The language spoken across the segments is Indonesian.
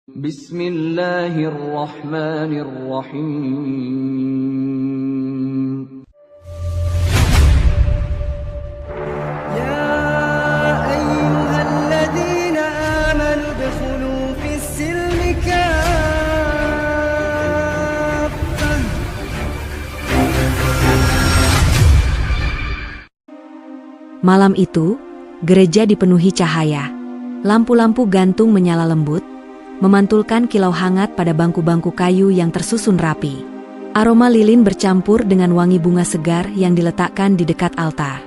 Bismillahirrahmanirrahim. يا أيها الذين آمنوا ادخلوا في السلم كافة. Malam itu, gereja dipenuhi cahaya. Lampu-lampu gantung menyala lembut, memantulkan kilau hangat pada bangku-bangku kayu yang tersusun rapi. Aroma lilin bercampur dengan wangi bunga segar yang diletakkan di dekat altar.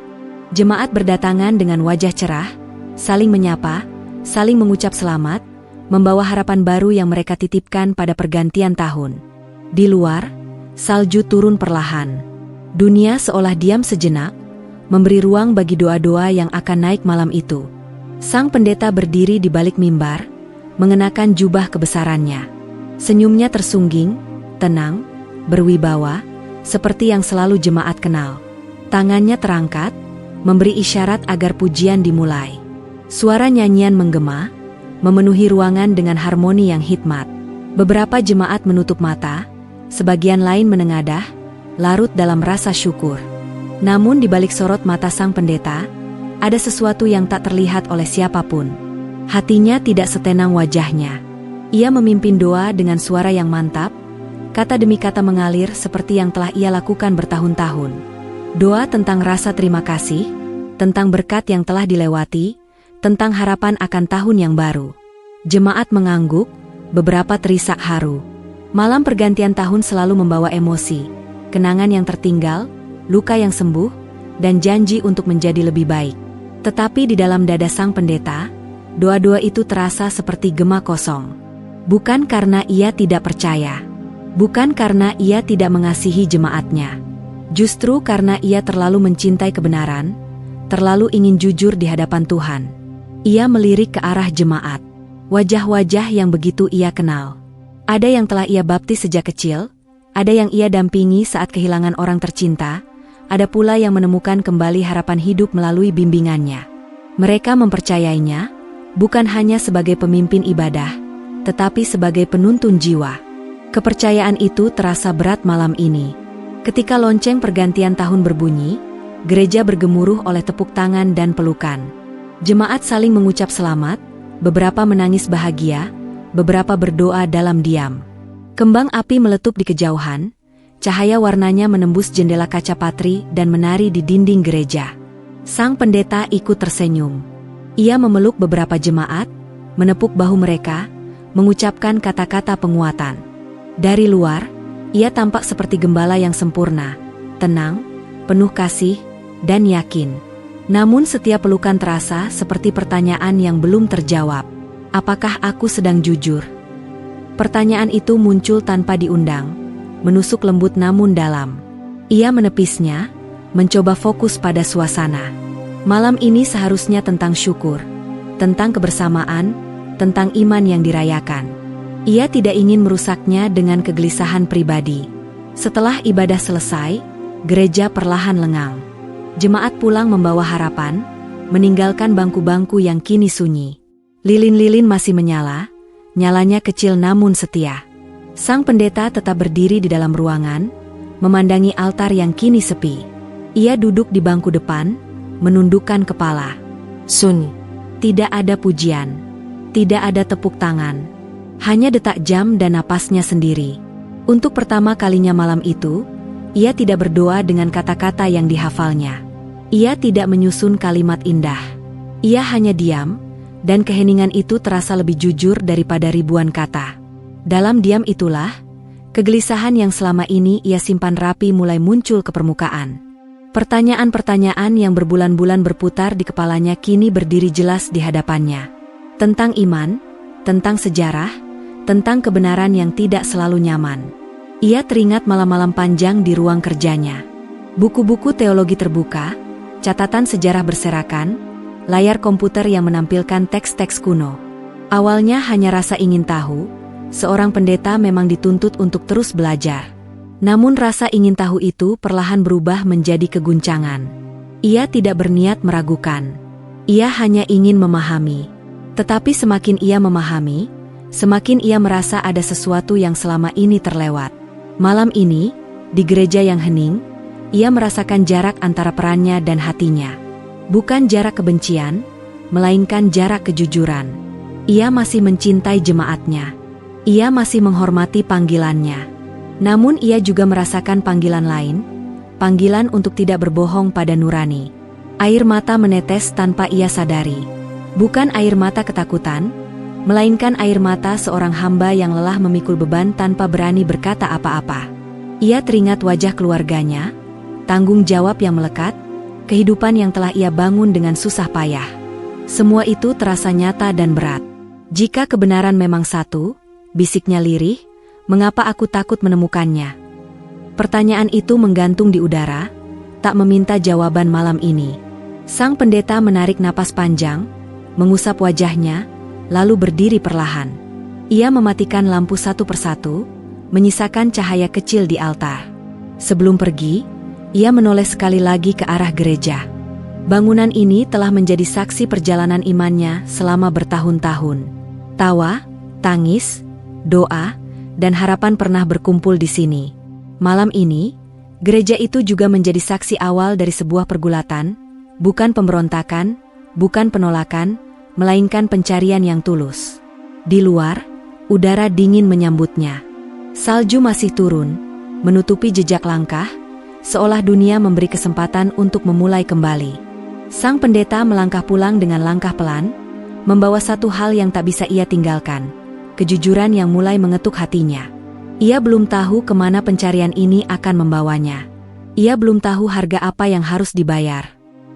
Jemaat berdatangan dengan wajah cerah, saling menyapa, saling mengucap selamat, membawa harapan baru yang mereka titipkan pada pergantian tahun. Di luar, salju turun perlahan. Dunia seolah diam sejenak, memberi ruang bagi doa-doa yang akan naik malam itu. Sang pendeta berdiri di balik mimbar, mengenakan jubah kebesarannya. Senyumnya tersungging, tenang, berwibawa, seperti yang selalu jemaat kenal. Tangannya terangkat, memberi isyarat agar pujian dimulai. Suara nyanyian menggema, memenuhi ruangan dengan harmoni yang hikmat. Beberapa jemaat menutup mata, sebagian lain menengadah, larut dalam rasa syukur. Namun di balik sorot mata sang pendeta, ada sesuatu yang tak terlihat oleh siapapun. Hatinya tidak setenang wajahnya. Ia memimpin doa dengan suara yang mantap, kata demi kata mengalir seperti yang telah ia lakukan bertahun-tahun. Doa tentang rasa terima kasih, tentang berkat yang telah dilewati, tentang harapan akan tahun yang baru. Jemaat mengangguk, beberapa terisak haru. Malam pergantian tahun selalu membawa emosi, kenangan yang tertinggal, luka yang sembuh, dan janji untuk menjadi lebih baik. Tetapi di dalam dada sang pendeta, doa-doa itu terasa seperti gema kosong. Bukan karena ia tidak percaya, bukan karena ia tidak mengasihi jemaatnya, justru karena ia terlalu mencintai kebenaran, terlalu ingin jujur di hadapan Tuhan. Ia melirik ke arah jemaat, wajah-wajah yang begitu ia kenal. Ada yang telah ia baptis sejak kecil, ada yang ia dampingi saat kehilangan orang tercinta, ada pula yang menemukan kembali harapan hidup melalui bimbingannya. Mereka mempercayainya, bukan hanya sebagai pemimpin ibadah, tetapi sebagai penuntun jiwa. Kepercayaan itu terasa berat malam ini. Ketika lonceng pergantian tahun berbunyi, gereja bergemuruh oleh tepuk tangan dan pelukan. Jemaat saling mengucap selamat, beberapa menangis bahagia, beberapa berdoa dalam diam. Kembang api meletup di kejauhan, cahaya warnanya menembus jendela kaca patri dan menari di dinding gereja. Sang pendeta ikut tersenyum. Ia memeluk beberapa jemaat, menepuk bahu mereka, mengucapkan kata-kata penguatan. Dari luar, ia tampak seperti gembala yang sempurna, tenang, penuh kasih, dan yakin. Namun setiap pelukan terasa seperti pertanyaan yang belum terjawab. Apakah aku sedang jujur? Pertanyaan itu muncul tanpa diundang, menusuk lembut namun dalam. Ia menepisnya, mencoba fokus pada suasana. Malam ini seharusnya tentang syukur, tentang kebersamaan, tentang iman yang dirayakan. Ia tidak ingin merusaknya dengan kegelisahan pribadi. Setelah ibadah selesai, gereja perlahan lengang. Jemaat pulang membawa harapan, meninggalkan bangku-bangku yang kini sunyi. Lilin-lilin masih menyala, nyalanya kecil namun setia. Sang pendeta tetap berdiri di dalam ruangan, memandangi altar yang kini sepi. Ia duduk di bangku depan, menundukkan kepala. Sunyi. Tidak ada pujian. Tidak ada tepuk tangan. Hanya detak jam dan napasnya sendiri. Untuk pertama kalinya malam itu, ia tidak berdoa dengan kata-kata yang dihafalnya. Ia tidak menyusun kalimat indah. Ia hanya diam, dan keheningan itu terasa lebih jujur daripada ribuan kata. Dalam diam itulah, kegelisahan yang selama ini ia simpan rapi mulai muncul ke permukaan. Pertanyaan-pertanyaan yang berbulan-bulan berputar di kepalanya kini berdiri jelas di hadapannya. Tentang iman, tentang sejarah, tentang kebenaran yang tidak selalu nyaman. Ia teringat malam-malam panjang di ruang kerjanya. Buku-buku teologi terbuka, catatan sejarah berserakan, layar komputer yang menampilkan teks-teks kuno. Awalnya hanya rasa ingin tahu, seorang pendeta memang dituntut untuk terus belajar. Namun rasa ingin tahu itu perlahan berubah menjadi keguncangan. Ia tidak berniat meragukan. Ia hanya ingin memahami. Tetapi semakin ia memahami, Semakin ia merasa ada sesuatu yang selama ini terlewat. Malam ini, di gereja yang hening, ia merasakan jarak antara perannya dan hatinya. Bukan jarak kebencian, melainkan jarak kejujuran. Ia masih mencintai jemaatnya. Ia masih menghormati panggilannya. Namun ia juga merasakan panggilan lain, panggilan untuk tidak berbohong pada nurani. Air mata menetes tanpa ia sadari. Bukan air mata ketakutan, melainkan air mata seorang hamba yang lelah memikul beban tanpa berani berkata apa-apa. Ia teringat wajah keluarganya, tanggung jawab yang melekat, kehidupan yang telah ia bangun dengan susah payah. Semua itu terasa nyata dan berat. Jika kebenaran memang satu, bisiknya lirih, mengapa aku takut menemukannya? Pertanyaan itu menggantung di udara, tak meminta jawaban malam ini. Sang pendeta menarik napas panjang, mengusap wajahnya, lalu berdiri perlahan. Ia mematikan lampu satu persatu, menyisakan cahaya kecil di altar. Sebelum pergi, ia menoleh sekali lagi ke arah gereja. Bangunan ini telah menjadi saksi perjalanan imannya selama bertahun-tahun. Tawa, tangis, doa, dan harapan pernah berkumpul di sini. Malam ini, gereja itu juga menjadi saksi awal dari sebuah pergulatan, bukan pemberontakan, bukan penolakan, melainkan pencarian yang tulus. Di luar, udara dingin menyambutnya. Salju masih turun, menutupi jejak langkah, seolah dunia memberi kesempatan untuk memulai kembali. Sang pendeta melangkah pulang dengan langkah pelan, membawa satu hal yang tak bisa ia tinggalkan, kejujuran yang mulai mengetuk hatinya. Ia belum tahu kemana pencarian ini akan membawanya. Ia belum tahu harga apa yang harus dibayar.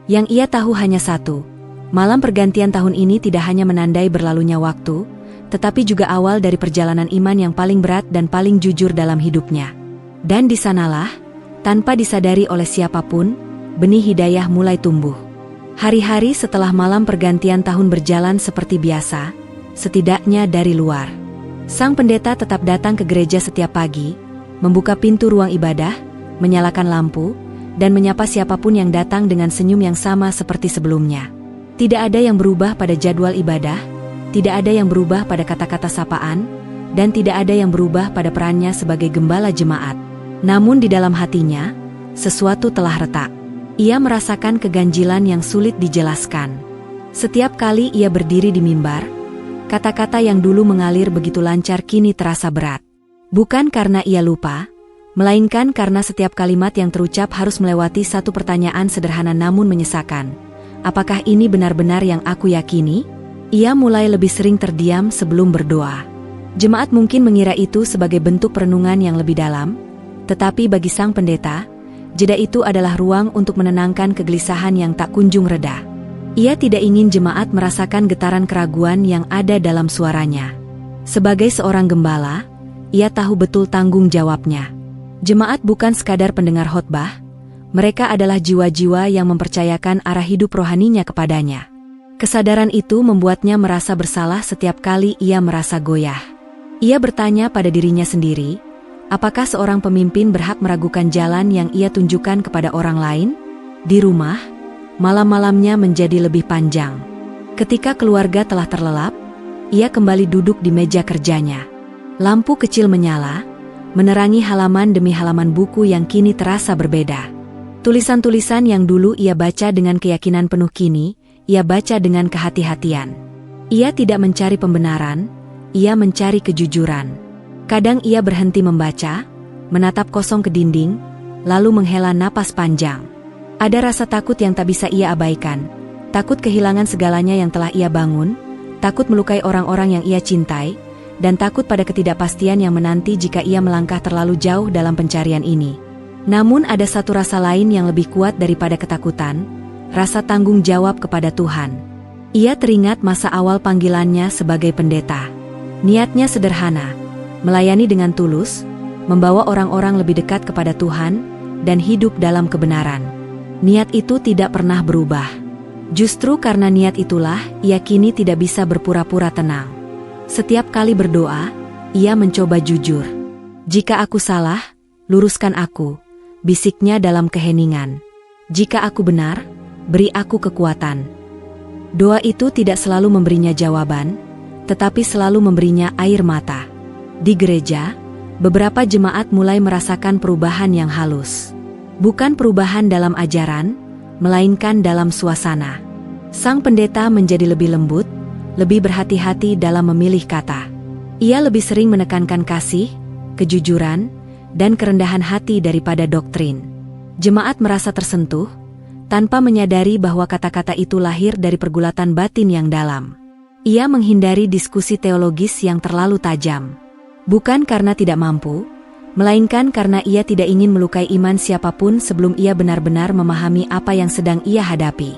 Yang ia tahu hanya satu, malam pergantian tahun ini tidak hanya menandai berlalunya waktu, tetapi juga awal dari perjalanan iman yang paling berat dan paling jujur dalam hidupnya. Dan di sanalah, tanpa disadari oleh siapapun, benih hidayah mulai tumbuh. Hari-hari setelah malam pergantian tahun berjalan seperti biasa, setidaknya dari luar. Sang pendeta tetap datang ke gereja setiap pagi, membuka pintu ruang ibadah, menyalakan lampu, dan menyapa siapapun yang datang dengan senyum yang sama seperti sebelumnya. Tidak ada yang berubah pada jadwal ibadah, tidak ada yang berubah pada kata-kata sapaan, dan tidak ada yang berubah pada perannya sebagai gembala jemaat. Namun di dalam hatinya, sesuatu telah retak. Ia merasakan keganjilan yang sulit dijelaskan. Setiap kali ia berdiri di mimbar, kata-kata yang dulu mengalir begitu lancar kini terasa berat. Bukan karena ia lupa, melainkan karena setiap kalimat yang terucap harus melewati satu pertanyaan sederhana namun menyesakan. Apakah ini benar-benar yang aku yakini? Ia mulai lebih sering terdiam sebelum berdoa. Jemaat mungkin mengira itu sebagai bentuk perenungan yang lebih dalam, tetapi bagi sang pendeta, jeda itu adalah ruang untuk menenangkan kegelisahan yang tak kunjung reda. Ia tidak ingin jemaat merasakan getaran keraguan yang ada dalam suaranya. Sebagai seorang gembala, ia tahu betul tanggung jawabnya. Jemaat bukan sekadar pendengar khotbah, mereka adalah jiwa-jiwa yang mempercayakan arah hidup rohaninya kepadanya. Kesadaran itu membuatnya merasa bersalah setiap kali ia merasa goyah. Ia bertanya pada dirinya sendiri, apakah seorang pemimpin berhak meragukan jalan yang ia tunjukkan kepada orang lain? Di rumah, malam-malamnya menjadi lebih panjang. Ketika keluarga telah terlelap, ia kembali duduk di meja kerjanya. Lampu kecil menyala, menerangi halaman demi halaman buku yang kini terasa berbeda. Tulisan-tulisan yang dulu ia baca dengan keyakinan penuh kini, ia baca dengan kehati-hatian. Ia tidak mencari pembenaran, ia mencari kejujuran. Kadang ia berhenti membaca, menatap kosong ke dinding, lalu menghela napas panjang. Ada rasa takut yang tak bisa ia abaikan, takut kehilangan segalanya yang telah ia bangun, takut melukai orang-orang yang ia cintai, dan takut pada ketidakpastian yang menanti jika ia melangkah terlalu jauh dalam pencarian ini. Namun ada satu rasa lain yang lebih kuat daripada ketakutan, rasa tanggung jawab kepada Tuhan. Ia teringat masa awal panggilannya sebagai pendeta. Niatnya sederhana, melayani dengan tulus, membawa orang-orang lebih dekat kepada Tuhan, dan hidup dalam kebenaran. Niat itu tidak pernah berubah. Justru karena niat itulah, ia kini tidak bisa berpura-pura tenang. Setiap kali berdoa, ia mencoba jujur. Jika aku salah, luruskan aku, bisiknya dalam keheningan. Jika aku benar, beri aku kekuatan. Doa itu tidak selalu memberinya jawaban, tetapi selalu memberinya air mata. Di gereja, beberapa jemaat mulai merasakan perubahan yang halus. Bukan perubahan dalam ajaran, melainkan dalam suasana. Sang pendeta menjadi lebih lembut, lebih berhati-hati dalam memilih kata. Ia lebih sering menekankan kasih, kejujuran, dan kerendahan hati daripada doktrin. Jemaat merasa tersentuh, tanpa menyadari bahwa kata-kata itu lahir dari pergulatan batin yang dalam. Ia menghindari diskusi teologis yang terlalu tajam. Bukan karena tidak mampu, melainkan karena ia tidak ingin melukai iman siapapun sebelum ia benar-benar memahami apa yang sedang ia hadapi.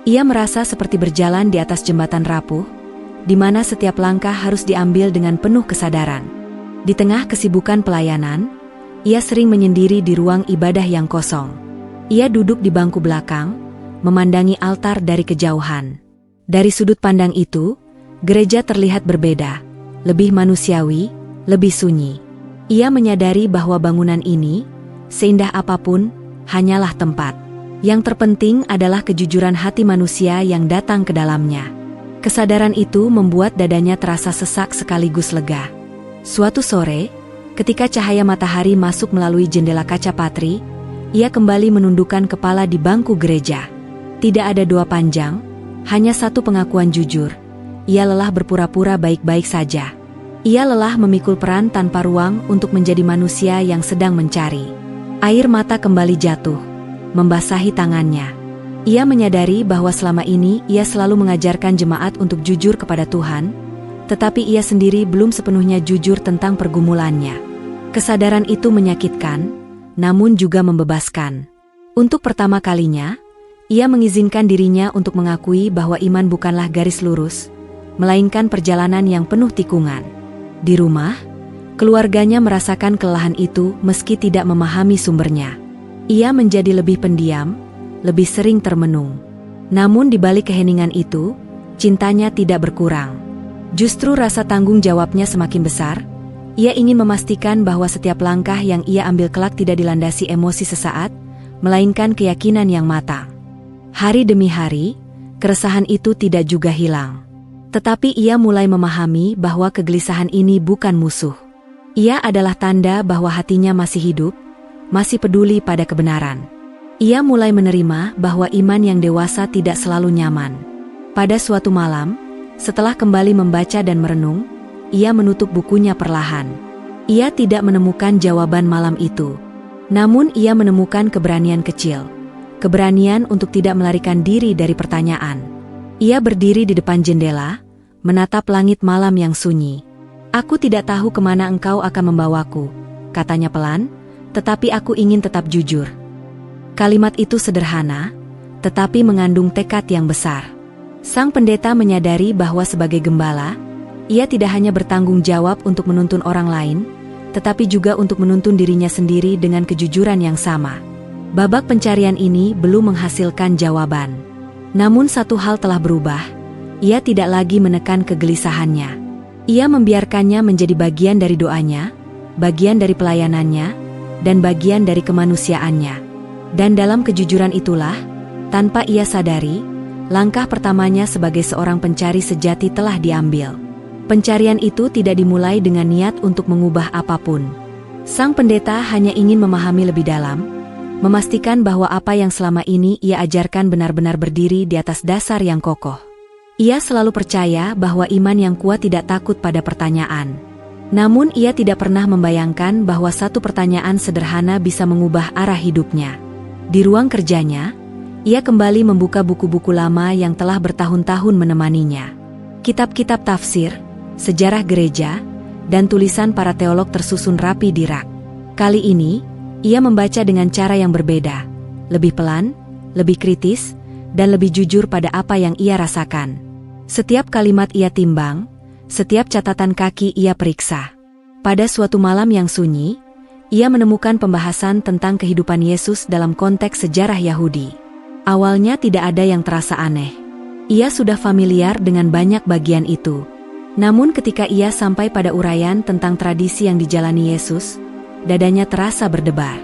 Ia merasa seperti berjalan di atas jembatan rapuh, di mana setiap langkah harus diambil dengan penuh kesadaran. Di tengah kesibukan pelayanan, ia sering menyendiri di ruang ibadah yang kosong. Ia duduk di bangku belakang, memandangi altar dari kejauhan. Dari sudut pandang itu, gereja terlihat berbeda, lebih manusiawi, lebih sunyi. Ia menyadari bahwa bangunan ini, seindah apapun, hanyalah tempat. Yang terpenting adalah kejujuran hati manusia yang datang ke dalamnya. Kesadaran itu membuat dadanya terasa sesak sekaligus lega. Suatu sore, ketika cahaya matahari masuk melalui jendela kaca patri, ia kembali menundukkan kepala di bangku gereja. Tidak ada doa panjang, hanya satu pengakuan jujur. Ia lelah berpura-pura baik-baik saja. Ia lelah memikul peran tanpa ruang untuk menjadi manusia yang sedang mencari. Air mata kembali jatuh, membasahi tangannya. Ia menyadari bahwa selama ini ia selalu mengajarkan jemaat untuk jujur kepada Tuhan, tetapi ia sendiri belum sepenuhnya jujur tentang pergumulannya. Kesadaran itu menyakitkan, namun juga membebaskan. Untuk pertama kalinya, ia mengizinkan dirinya untuk mengakui bahwa iman bukanlah garis lurus, melainkan perjalanan yang penuh tikungan. Di rumah, keluarganya merasakan kelelahan itu meski tidak memahami sumbernya. Ia menjadi lebih pendiam, lebih sering termenung. Namun di balik keheningan itu, cintanya tidak berkurang. Justru rasa tanggung jawabnya semakin besar. Ia ingin memastikan bahwa setiap langkah yang ia ambil kelak tidak dilandasi emosi sesaat, melainkan keyakinan yang matang. Hari demi hari, keresahan itu tidak juga hilang. Tetapi ia mulai memahami bahwa kegelisahan ini bukan musuh. Ia adalah tanda bahwa hatinya masih hidup, masih peduli pada kebenaran. Ia mulai menerima bahwa iman yang dewasa tidak selalu nyaman. Pada suatu malam, setelah kembali membaca dan merenung, ia menutup bukunya perlahan. Ia tidak menemukan jawaban malam itu. Namun ia menemukan keberanian kecil. Keberanian untuk tidak melarikan diri dari pertanyaan. Ia berdiri di depan jendela, menatap langit malam yang sunyi. "Aku tidak tahu kemana engkau akan membawaku," katanya pelan, "tetapi aku ingin tetap jujur." Kalimat itu sederhana, tetapi mengandung tekad yang besar. Sang pendeta menyadari bahwa sebagai gembala, ia tidak hanya bertanggung jawab untuk menuntun orang lain, tetapi juga untuk menuntun dirinya sendiri dengan kejujuran yang sama. Babak pencarian ini belum menghasilkan jawaban. Namun satu hal telah berubah, ia tidak lagi menekan kegelisahannya. Ia membiarkannya menjadi bagian dari doanya, bagian dari pelayanannya, dan bagian dari kemanusiaannya. Dan dalam kejujuran itulah, tanpa ia sadari, langkah pertamanya sebagai seorang pencari sejati telah diambil. Pencarian itu tidak dimulai dengan niat untuk mengubah apapun. Sang pendeta hanya ingin memahami lebih dalam, memastikan bahwa apa yang selama ini ia ajarkan benar-benar berdiri di atas dasar yang kokoh. Ia selalu percaya bahwa iman yang kuat tidak takut pada pertanyaan. Namun ia tidak pernah membayangkan bahwa satu pertanyaan sederhana bisa mengubah arah hidupnya. Di ruang kerjanya, ia kembali membuka buku-buku lama yang telah bertahun-tahun menemaninya. Kitab-kitab tafsir, sejarah gereja, dan tulisan para teolog tersusun rapi di rak. Kali ini, ia membaca dengan cara yang berbeda, lebih pelan, lebih kritis, dan lebih jujur pada apa yang ia rasakan. Setiap kalimat ia timbang, setiap catatan kaki ia periksa. Pada suatu malam yang sunyi, ia menemukan pembahasan tentang kehidupan Yesus dalam konteks sejarah Yahudi. Awalnya tidak ada yang terasa aneh. Ia sudah familiar dengan banyak bagian itu. Namun ketika ia sampai pada uraian tentang tradisi yang dijalani Yesus, dadanya terasa berdebar.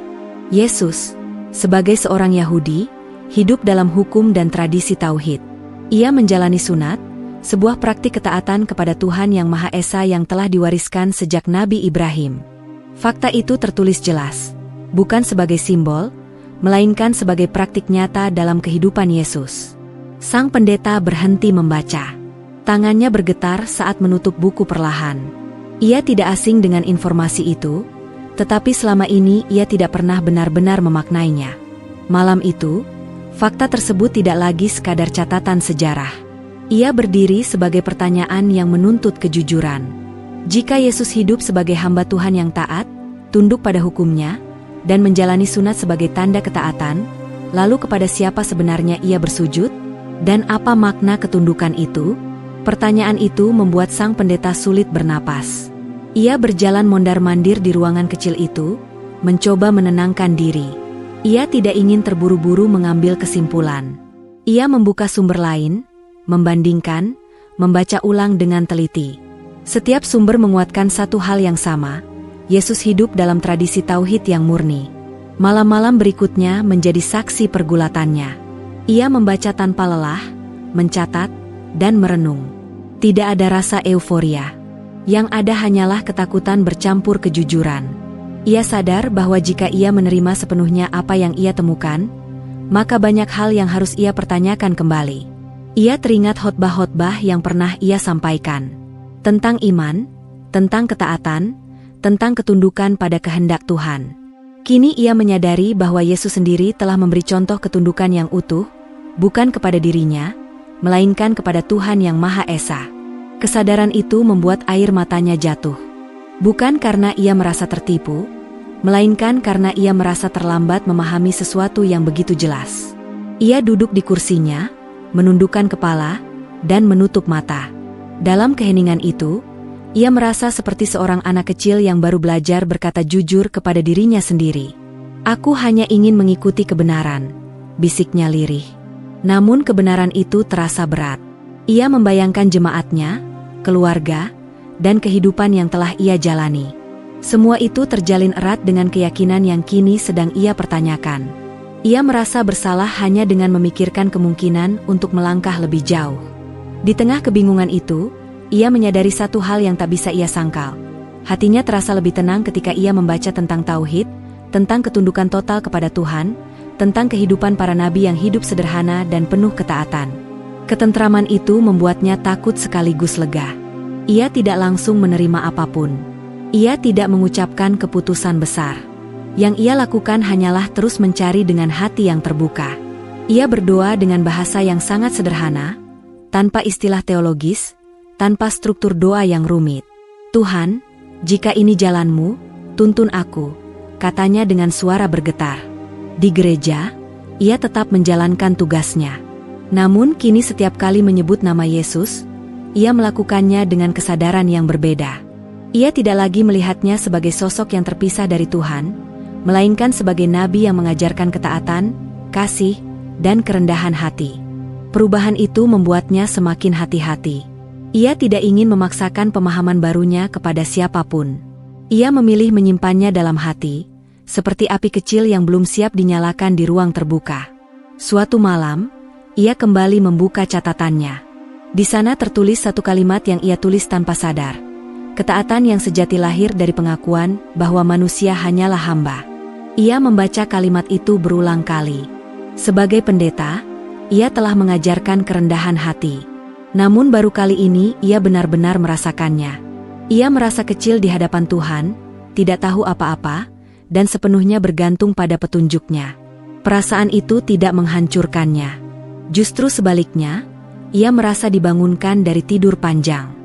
Yesus, sebagai seorang Yahudi, hidup dalam hukum dan tradisi tauhid. Ia menjalani sunat, sebuah praktik ketaatan kepada Tuhan Yang Maha Esa yang telah diwariskan sejak Nabi Ibrahim. Fakta itu tertulis jelas, bukan sebagai simbol, melainkan sebagai praktik nyata dalam kehidupan Yesus. Sang pendeta berhenti membaca. Tangannya bergetar saat menutup buku perlahan. Ia tidak asing dengan informasi itu, tetapi selama ini ia tidak pernah benar-benar memaknainya. Malam itu, fakta tersebut tidak lagi sekadar catatan sejarah. Ia berdiri sebagai pertanyaan yang menuntut kejujuran. Jika Yesus hidup sebagai hamba Tuhan yang taat, tunduk pada hukumnya, dan menjalani sunat sebagai tanda ketaatan, lalu kepada siapa sebenarnya ia bersujud? Dan apa makna ketundukan itu? Pertanyaan itu membuat sang pendeta sulit bernapas. Ia berjalan mondar-mandir di ruangan kecil itu, mencoba menenangkan diri. Ia tidak ingin terburu-buru mengambil kesimpulan. Ia membuka sumber lain, membandingkan, membaca ulang dengan teliti. Setiap sumber menguatkan satu hal yang sama, Yesus hidup dalam tradisi tauhid yang murni. Malam-malam berikutnya menjadi saksi pergulatannya. Ia membaca tanpa lelah, mencatat, dan merenung. Tidak ada rasa euforia. Yang ada hanyalah ketakutan bercampur kejujuran. Ia sadar bahwa jika ia menerima sepenuhnya apa yang ia temukan, maka banyak hal yang harus ia pertanyakan kembali. Ia teringat khotbah-khotbah yang pernah ia sampaikan. Tentang iman, tentang ketaatan, tentang ketundukan pada kehendak Tuhan. Kini ia menyadari bahwa Yesus sendiri telah memberi contoh ketundukan yang utuh, bukan kepada dirinya, melainkan kepada Tuhan Yang Maha Esa. Kesadaran itu membuat air matanya jatuh. Bukan karena ia merasa tertipu, melainkan karena ia merasa terlambat memahami sesuatu yang begitu jelas. Ia duduk di kursinya, menundukkan kepala, dan menutup mata. Dalam keheningan itu, ia merasa seperti seorang anak kecil yang baru belajar berkata jujur kepada dirinya sendiri. "Aku hanya ingin mengikuti kebenaran," bisiknya lirih. Namun kebenaran itu terasa berat. Ia membayangkan jemaatnya, keluarga, dan kehidupan yang telah ia jalani. Semua itu terjalin erat dengan keyakinan yang kini sedang ia pertanyakan. Ia merasa bersalah hanya dengan memikirkan kemungkinan untuk melangkah lebih jauh. Di tengah kebingungan itu, ia menyadari satu hal yang tak bisa ia sangkal. Hatinya terasa lebih tenang ketika ia membaca tentang tauhid, tentang ketundukan total kepada Tuhan, tentang kehidupan para nabi yang hidup sederhana dan penuh ketaatan. Ketentraman itu membuatnya takut sekaligus lega. Ia tidak langsung menerima apapun. Ia tidak mengucapkan keputusan besar. Yang ia lakukan hanyalah terus mencari dengan hati yang terbuka. Ia berdoa dengan bahasa yang sangat sederhana, tanpa istilah teologis, tanpa struktur doa yang rumit. "Tuhan, jika ini jalan-Mu, tuntun aku," katanya dengan suara bergetar. Di gereja, ia tetap menjalankan tugasnya. Namun kini setiap kali menyebut nama Yesus, ia melakukannya dengan kesadaran yang berbeda. Ia tidak lagi melihatnya sebagai sosok yang terpisah dari Tuhan, melainkan sebagai nabi yang mengajarkan ketaatan, kasih, dan kerendahan hati. Perubahan itu membuatnya semakin hati-hati. Ia tidak ingin memaksakan pemahaman barunya kepada siapapun. Ia memilih menyimpannya dalam hati, seperti api kecil yang belum siap dinyalakan di ruang terbuka. Suatu malam, ia kembali membuka catatannya. Di sana tertulis satu kalimat yang ia tulis tanpa sadar. Ketaatan yang sejati lahir dari pengakuan bahwa manusia hanyalah hamba. Ia membaca kalimat itu berulang kali. Sebagai pendeta, ia telah mengajarkan kerendahan hati. Namun baru kali ini ia benar-benar merasakannya. Ia merasa kecil di hadapan Tuhan, tidak tahu apa-apa, dan sepenuhnya bergantung pada petunjuknya. Perasaan itu tidak menghancurkannya. Justru sebaliknya, ia merasa dibangunkan dari tidur panjang.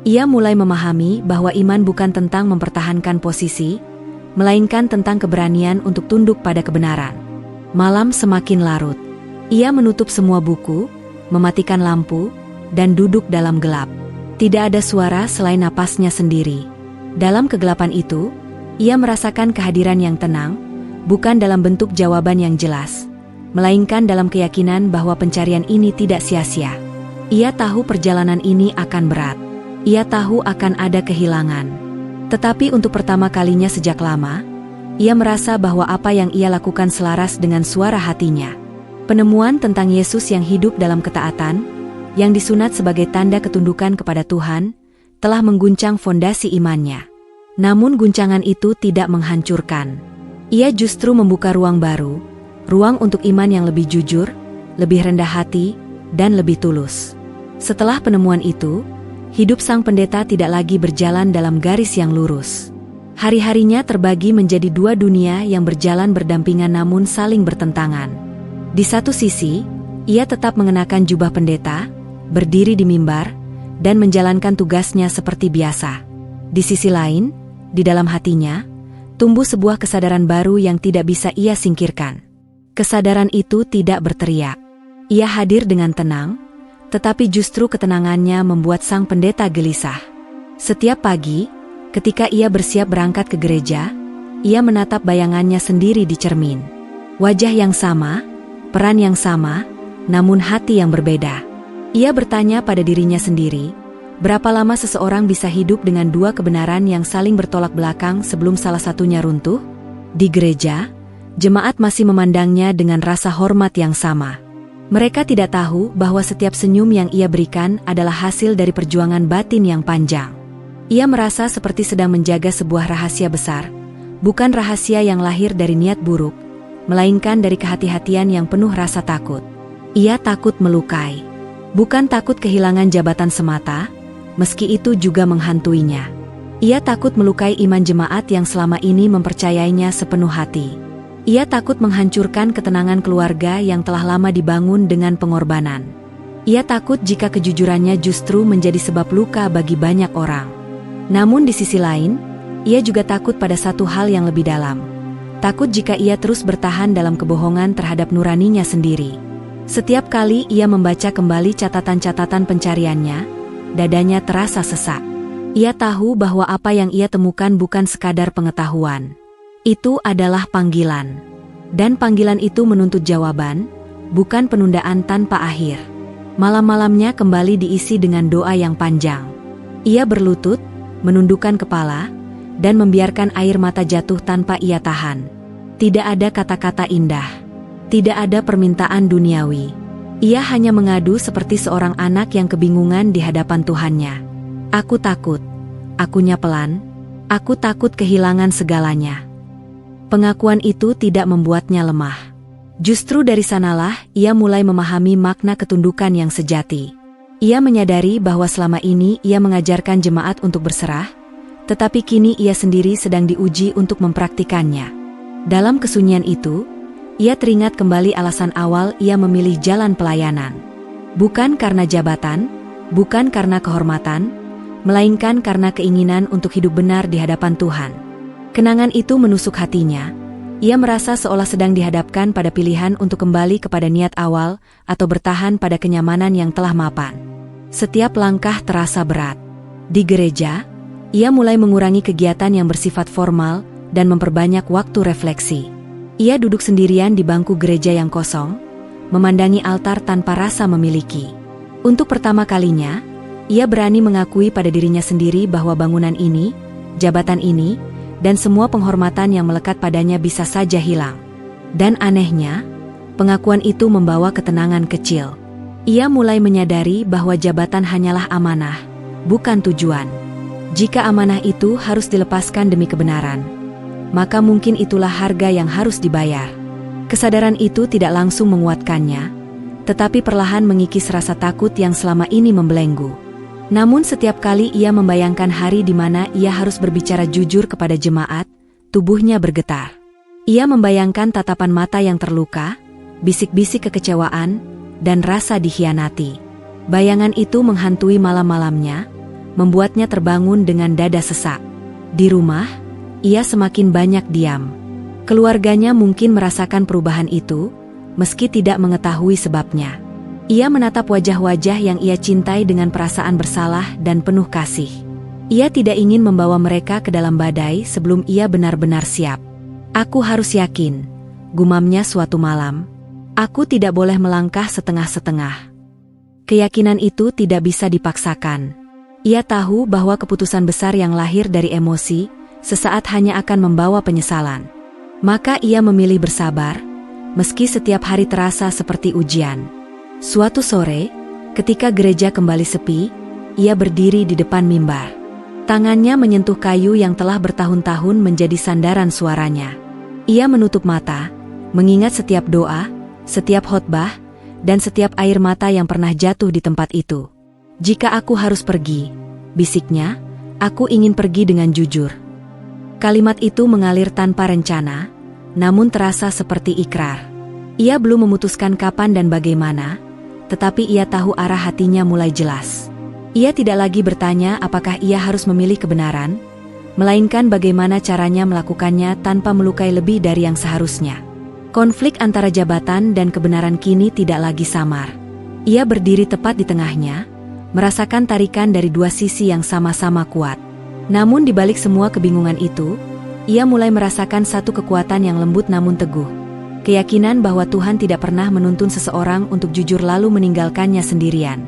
Ia mulai memahami bahwa iman bukan tentang mempertahankan posisi, melainkan tentang keberanian untuk tunduk pada kebenaran. Malam semakin larut. Ia menutup semua buku, mematikan lampu, dan duduk dalam gelap. Tidak ada suara selain napasnya sendiri. Dalam kegelapan itu, ia merasakan kehadiran yang tenang, bukan dalam bentuk jawaban yang jelas, melainkan dalam keyakinan bahwa pencarian ini tidak sia-sia. Ia tahu perjalanan ini akan berat. Ia tahu akan ada kehilangan. Tetapi untuk pertama kalinya sejak lama, ia merasa bahwa apa yang ia lakukan selaras dengan suara hatinya. Penemuan tentang Yesus yang hidup dalam ketaatan, yang disunat sebagai tanda ketundukan kepada Tuhan, telah mengguncang fondasi imannya. Namun guncangan itu tidak menghancurkan. Ia justru membuka ruang baru, ruang untuk iman yang lebih jujur, lebih rendah hati, dan lebih tulus. Setelah penemuan itu, hidup sang pendeta tidak lagi berjalan dalam garis yang lurus. Hari-harinya terbagi menjadi dua dunia yang berjalan berdampingan namun saling bertentangan. Di satu sisi, ia tetap mengenakan jubah pendeta, berdiri di mimbar, dan menjalankan tugasnya seperti biasa. Di sisi lain, di dalam hatinya, tumbuh sebuah kesadaran baru yang tidak bisa ia singkirkan. Kesadaran itu tidak berteriak. Ia hadir dengan tenang, tetapi justru ketenangannya membuat sang pendeta gelisah. Setiap pagi, ketika ia bersiap berangkat ke gereja, ia menatap bayangannya sendiri di cermin. Wajah yang sama, peran yang sama, namun hati yang berbeda. Ia bertanya pada dirinya sendiri, berapa lama seseorang bisa hidup dengan dua kebenaran yang saling bertolak belakang sebelum salah satunya runtuh? Di gereja, jemaat masih memandangnya dengan rasa hormat yang sama. Mereka tidak tahu bahwa setiap senyum yang ia berikan adalah hasil dari perjuangan batin yang panjang. Ia merasa seperti sedang menjaga sebuah rahasia besar, bukan rahasia yang lahir dari niat buruk, melainkan dari kehati-hatian yang penuh rasa takut. Ia takut melukai, bukan takut kehilangan jabatan semata, meski itu juga menghantuinya. Ia takut melukai iman jemaat yang selama ini mempercayainya sepenuh hati. Ia takut menghancurkan ketenangan keluarga yang telah lama dibangun dengan pengorbanan. Ia takut jika kejujurannya justru menjadi sebab luka bagi banyak orang. Namun di sisi lain, ia juga takut pada satu hal yang lebih dalam. Takut jika ia terus bertahan dalam kebohongan terhadap nuraninya sendiri. Setiap kali ia membaca kembali catatan-catatan pencariannya, dadanya terasa sesak. Ia tahu bahwa apa yang ia temukan bukan sekadar pengetahuan. Itu adalah panggilan. Dan panggilan itu menuntut jawaban, bukan penundaan tanpa akhir. Malam-malamnya kembali diisi dengan doa yang panjang. Ia berlutut, menundukkan kepala, dan membiarkan air mata jatuh tanpa ia tahan. Tidak ada kata-kata indah. Tidak ada permintaan duniawi. Ia hanya mengadu seperti seorang anak yang kebingungan di hadapan Tuhannya. Aku takut. Akunya pelan. Aku takut kehilangan segalanya. Pengakuan itu tidak membuatnya lemah. Justru dari sanalah ia mulai memahami makna ketundukan yang sejati. Ia menyadari bahwa selama ini ia mengajarkan jemaat untuk berserah, tetapi kini ia sendiri sedang diuji untuk mempraktikannya. Dalam kesunyian itu, ia teringat kembali alasan awal ia memilih jalan pelayanan. Bukan karena jabatan, bukan karena kehormatan, melainkan karena keinginan untuk hidup benar di hadapan Tuhan. Kenangan itu menusuk hatinya. Ia merasa seolah sedang dihadapkan pada pilihan untuk kembali kepada niat awal atau bertahan pada kenyamanan yang telah mapan. Setiap langkah terasa berat. Di gereja, ia mulai mengurangi kegiatan yang bersifat formal dan memperbanyak waktu refleksi. Ia duduk sendirian di bangku gereja yang kosong, memandangi altar tanpa rasa memiliki. Untuk pertama kalinya, ia berani mengakui pada dirinya sendiri bahwa bangunan ini, jabatan ini, dan semua penghormatan yang melekat padanya bisa saja hilang. Dan anehnya, pengakuan itu membawa ketenangan kecil. Ia mulai menyadari bahwa jabatan hanyalah amanah, bukan tujuan. Jika amanah itu harus dilepaskan demi kebenaran, maka mungkin itulah harga yang harus dibayar. Kesadaran itu tidak langsung menguatkannya, tetapi perlahan mengikis rasa takut yang selama ini membelenggu. Namun setiap kali ia membayangkan hari di mana ia harus berbicara jujur kepada jemaat, tubuhnya bergetar. Ia membayangkan tatapan mata yang terluka, bisik-bisik kekecewaan, dan rasa dikhianati. Bayangan itu menghantui malam-malamnya, membuatnya terbangun dengan dada sesak. Di rumah, ia semakin banyak diam. Keluarganya mungkin merasakan perubahan itu, meski tidak mengetahui sebabnya. Ia menatap wajah-wajah yang ia cintai dengan perasaan bersalah dan penuh kasih. Ia tidak ingin membawa mereka ke dalam badai sebelum ia benar-benar siap. Aku harus yakin, gumamnya suatu malam. Aku tidak boleh melangkah setengah-setengah. Keyakinan itu tidak bisa dipaksakan. Ia tahu bahwa keputusan besar yang lahir dari emosi, sesaat hanya akan membawa penyesalan. Maka ia memilih bersabar, meski setiap hari terasa seperti ujian. Suatu sore, Ketika gereja kembali sepi, ia berdiri di depan mimbar. Tangannya menyentuh kayu yang telah bertahun-tahun menjadi sandaran suaranya. Ia menutup mata, mengingat setiap doa, setiap khotbah, dan setiap air mata yang pernah jatuh di tempat itu. "Jika aku harus pergi," bisiknya, "aku ingin pergi dengan jujur." Kalimat itu mengalir tanpa rencana, namun terasa seperti ikrar. Ia belum memutuskan kapan dan bagaimana, tetapi ia tahu arah hatinya mulai jelas. Ia tidak lagi bertanya apakah ia harus memilih kebenaran, melainkan bagaimana caranya melakukannya tanpa melukai lebih dari yang seharusnya. Konflik antara jabatan dan kebenaran kini tidak lagi samar. Ia berdiri tepat di tengahnya, merasakan tarikan dari dua sisi yang sama-sama kuat. Namun di balik semua kebingungan itu, ia mulai merasakan satu kekuatan yang lembut namun teguh. Keyakinan bahwa Tuhan tidak pernah menuntun seseorang untuk jujur lalu meninggalkannya sendirian.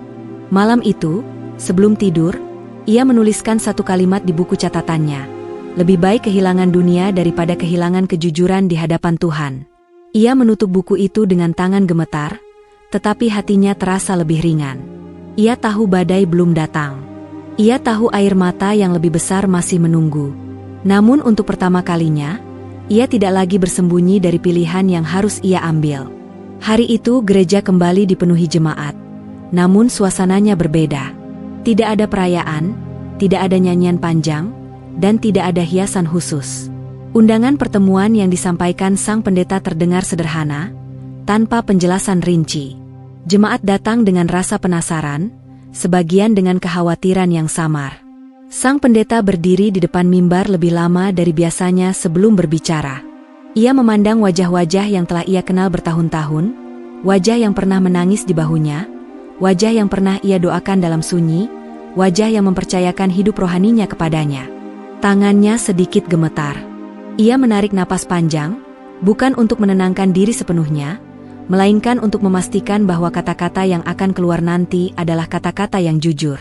Malam itu, sebelum tidur, ia menuliskan satu kalimat di buku catatannya. Lebih baik kehilangan dunia daripada kehilangan kejujuran di hadapan Tuhan. Ia menutup buku itu dengan tangan gemetar, tetapi hatinya terasa lebih ringan. Ia tahu badai belum datang. Ia tahu air mata yang lebih besar masih menunggu. Namun untuk pertama kalinya, ia tidak lagi bersembunyi dari pilihan yang harus ia ambil. Hari itu gereja kembali dipenuhi jemaat, namun suasananya berbeda. Tidak ada perayaan, tidak ada nyanyian panjang, dan tidak ada hiasan khusus. Undangan pertemuan yang disampaikan sang pendeta terdengar sederhana, tanpa penjelasan rinci. Jemaat datang dengan rasa penasaran, sebagian dengan kekhawatiran yang samar. Sang pendeta berdiri di depan mimbar lebih lama dari biasanya sebelum berbicara. Ia memandang wajah-wajah yang telah ia kenal bertahun-tahun, wajah yang pernah menangis di bahunya, wajah yang pernah ia doakan dalam sunyi, wajah yang mempercayakan hidup rohaninya kepadanya. Tangannya sedikit gemetar. Ia menarik napas panjang, bukan untuk menenangkan diri sepenuhnya, melainkan untuk memastikan bahwa kata-kata yang akan keluar nanti adalah kata-kata yang jujur.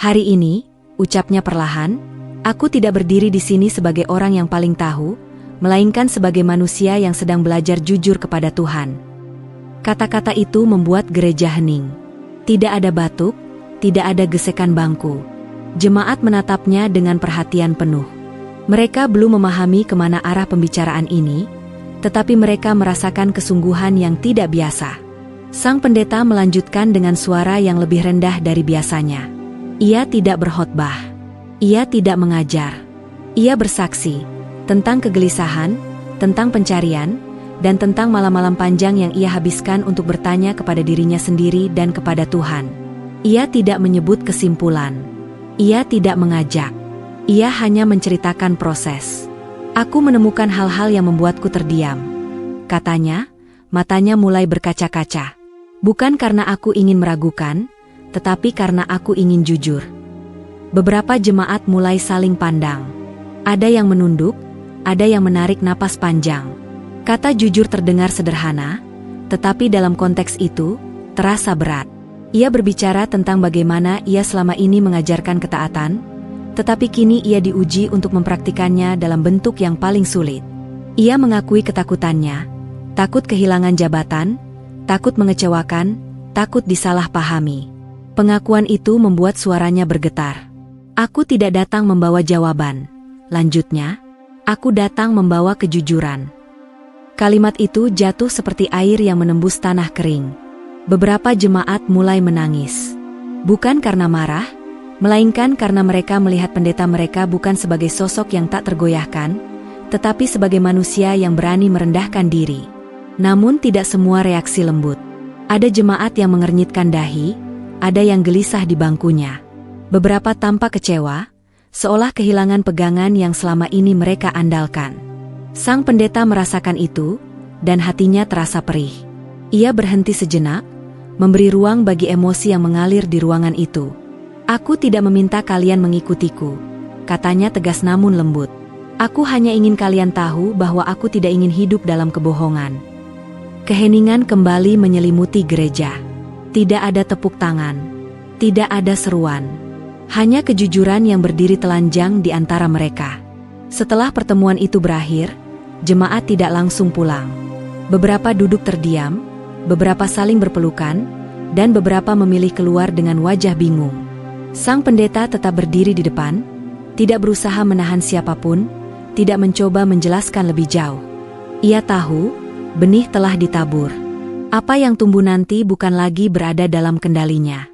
"Hari ini," ucapnya perlahan, "aku tidak berdiri di sini sebagai orang yang paling tahu, melainkan sebagai manusia yang sedang belajar jujur kepada Tuhan." Kata-kata itu membuat gereja hening. Tidak ada batuk, tidak ada gesekan bangku. Jemaat menatapnya dengan perhatian penuh. Mereka belum memahami kemana arah pembicaraan ini, tetapi mereka merasakan kesungguhan yang tidak biasa. Sang pendeta melanjutkan dengan suara yang lebih rendah dari biasanya. Ia tidak berkhotbah. Ia tidak mengajar. Ia bersaksi tentang kegelisahan, tentang pencarian, dan tentang malam-malam panjang yang ia habiskan untuk bertanya kepada dirinya sendiri dan kepada Tuhan. Ia tidak menyebut kesimpulan. Ia tidak mengajak. Ia hanya menceritakan proses. "Aku menemukan hal-hal yang membuatku terdiam," katanya, matanya mulai berkaca-kaca. "Bukan karena aku ingin meragukan, tetapi karena aku ingin jujur." Beberapa jemaat mulai saling pandang. Ada yang menunduk, ada yang menarik napas panjang. Kata jujur terdengar sederhana, tetapi dalam konteks itu, terasa berat. Ia berbicara tentang bagaimana ia selama ini mengajarkan ketaatan, tetapi kini ia diuji untuk mempraktikannya dalam bentuk yang paling sulit. Ia mengakui ketakutannya, takut kehilangan jabatan, takut mengecewakan, takut disalahpahami. Pengakuan itu membuat suaranya bergetar. "Aku tidak datang membawa jawaban," lanjutnya, "aku datang membawa kejujuran." Kalimat itu jatuh seperti air yang menembus tanah kering. Beberapa jemaat mulai menangis. Bukan karena marah, melainkan karena mereka melihat pendeta mereka bukan sebagai sosok yang tak tergoyahkan, tetapi sebagai manusia yang berani merendahkan diri. Namun tidak semua reaksi lembut. Ada jemaat yang mengernyitkan dahi, ada yang gelisah di bangkunya. Beberapa tampak kecewa, seolah kehilangan pegangan yang selama ini mereka andalkan. Sang pendeta merasakan itu, dan hatinya terasa perih. Ia berhenti sejenak, memberi ruang bagi emosi yang mengalir di ruangan itu. "Aku tidak meminta kalian mengikutiku," katanya tegas namun lembut. "Aku hanya ingin kalian tahu bahwa aku tidak ingin hidup dalam kebohongan." Keheningan kembali menyelimuti gereja. Tidak ada tepuk tangan. Tidak ada seruan. Hanya kejujuran yang berdiri telanjang di antara mereka. Setelah pertemuan itu berakhir, jemaat tidak langsung pulang. Beberapa duduk terdiam, beberapa saling berpelukan, dan beberapa memilih keluar dengan wajah bingung. Sang pendeta tetap berdiri di depan, tidak berusaha menahan siapapun, tidak mencoba menjelaskan lebih jauh. Ia tahu, benih telah ditabur. Apa yang tumbuh nanti bukan lagi berada dalam kendalinya.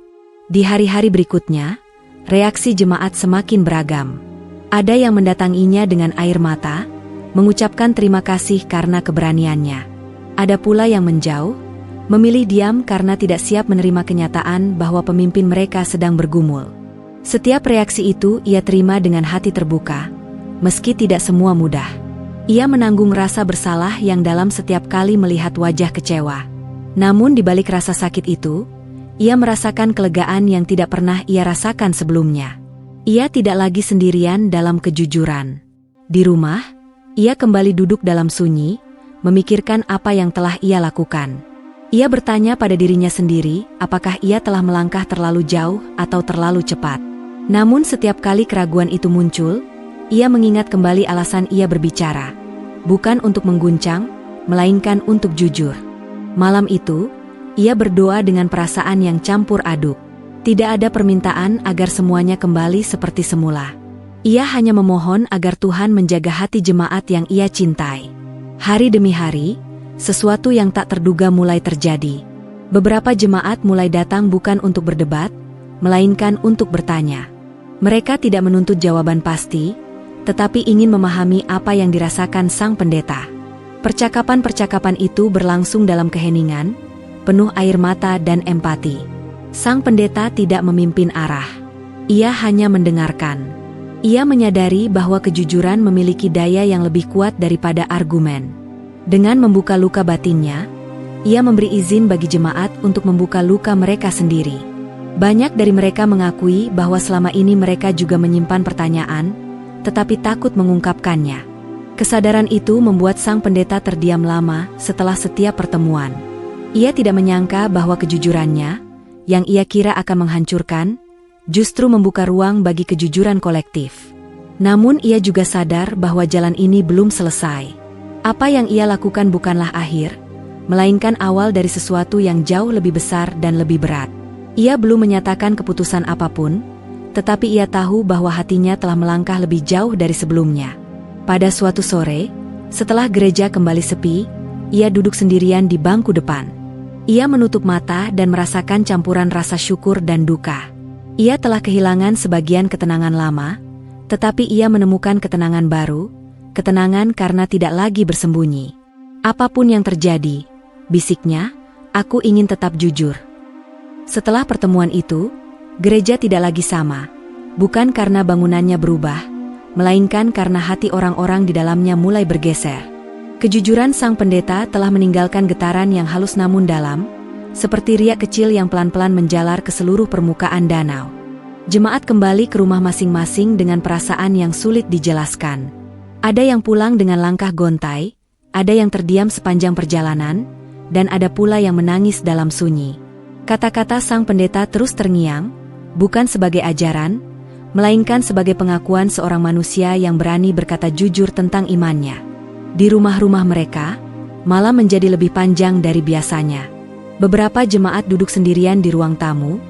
Di hari-hari berikutnya, reaksi jemaat semakin beragam. Ada yang mendatanginya dengan air mata, mengucapkan terima kasih karena keberaniannya. Ada pula yang menjauh, memilih diam karena tidak siap menerima kenyataan bahwa pemimpin mereka sedang bergumul. Setiap reaksi itu ia terima dengan hati terbuka, meski tidak semua mudah. Ia menanggung rasa bersalah yang dalam setiap kali melihat wajah kecewa. Namun di balik rasa sakit itu, ia merasakan kelegaan yang tidak pernah ia rasakan sebelumnya. Ia tidak lagi sendirian dalam kejujuran. Di rumah, ia kembali duduk dalam sunyi, memikirkan apa yang telah ia lakukan. Ia bertanya pada dirinya sendiri, apakah ia telah melangkah terlalu jauh atau terlalu cepat. Namun setiap kali keraguan itu muncul, ia mengingat kembali alasan ia berbicara. Bukan untuk mengguncang, melainkan untuk jujur. Malam itu, ia berdoa dengan perasaan yang campur aduk. Tidak ada permintaan agar semuanya kembali seperti semula. Ia hanya memohon agar Tuhan menjaga hati jemaat yang ia cintai. Hari demi hari, sesuatu yang tak terduga mulai terjadi. Beberapa jemaat mulai datang bukan untuk berdebat, melainkan untuk bertanya. Mereka tidak menuntut jawaban pasti, tetapi ingin memahami apa yang dirasakan sang pendeta. Percakapan-percakapan itu berlangsung dalam keheningan, penuh air mata dan empati. Sang pendeta tidak memimpin arah. Ia hanya mendengarkan. Ia menyadari bahwa kejujuran memiliki daya yang lebih kuat daripada argumen. Dengan membuka luka batinnya, ia memberi izin bagi jemaat untuk membuka luka mereka sendiri. Banyak dari mereka mengakui bahwa selama ini mereka juga menyimpan pertanyaan, tetapi takut mengungkapkannya. Kesadaran itu membuat sang pendeta terdiam lama setelah setiap pertemuan. Ia tidak menyangka bahwa kejujurannya, yang ia kira akan menghancurkan, justru membuka ruang bagi kejujuran kolektif. Namun ia juga sadar bahwa jalan ini belum selesai. Apa yang ia lakukan bukanlah akhir, melainkan awal dari sesuatu yang jauh lebih besar dan lebih berat. Ia belum menyatakan keputusan apapun, tetapi ia tahu bahwa hatinya telah melangkah lebih jauh dari sebelumnya. Pada suatu sore, setelah gereja kembali sepi, ia duduk sendirian di bangku depan. Ia menutup mata dan merasakan campuran rasa syukur dan duka. Ia telah kehilangan sebagian ketenangan lama, tetapi ia menemukan ketenangan baru, ketenangan karena tidak lagi bersembunyi. Apapun yang terjadi, bisiknya, aku ingin tetap jujur. Setelah pertemuan itu, gereja tidak lagi sama, bukan karena bangunannya berubah, melainkan karena hati orang-orang di dalamnya mulai bergeser. Kejujuran sang pendeta telah meninggalkan getaran yang halus namun dalam, seperti riak kecil yang pelan-pelan menjalar ke seluruh permukaan danau. Jemaat kembali ke rumah masing-masing dengan perasaan yang sulit dijelaskan. Ada yang pulang dengan langkah gontai, ada yang terdiam sepanjang perjalanan, dan ada pula yang menangis dalam sunyi. Kata-kata sang pendeta terus terngiang, bukan sebagai ajaran, melainkan sebagai pengakuan seorang manusia yang berani berkata jujur tentang imannya. Di rumah-rumah mereka, malam menjadi lebih panjang dari biasanya. Beberapa jemaat duduk sendirian di ruang tamu,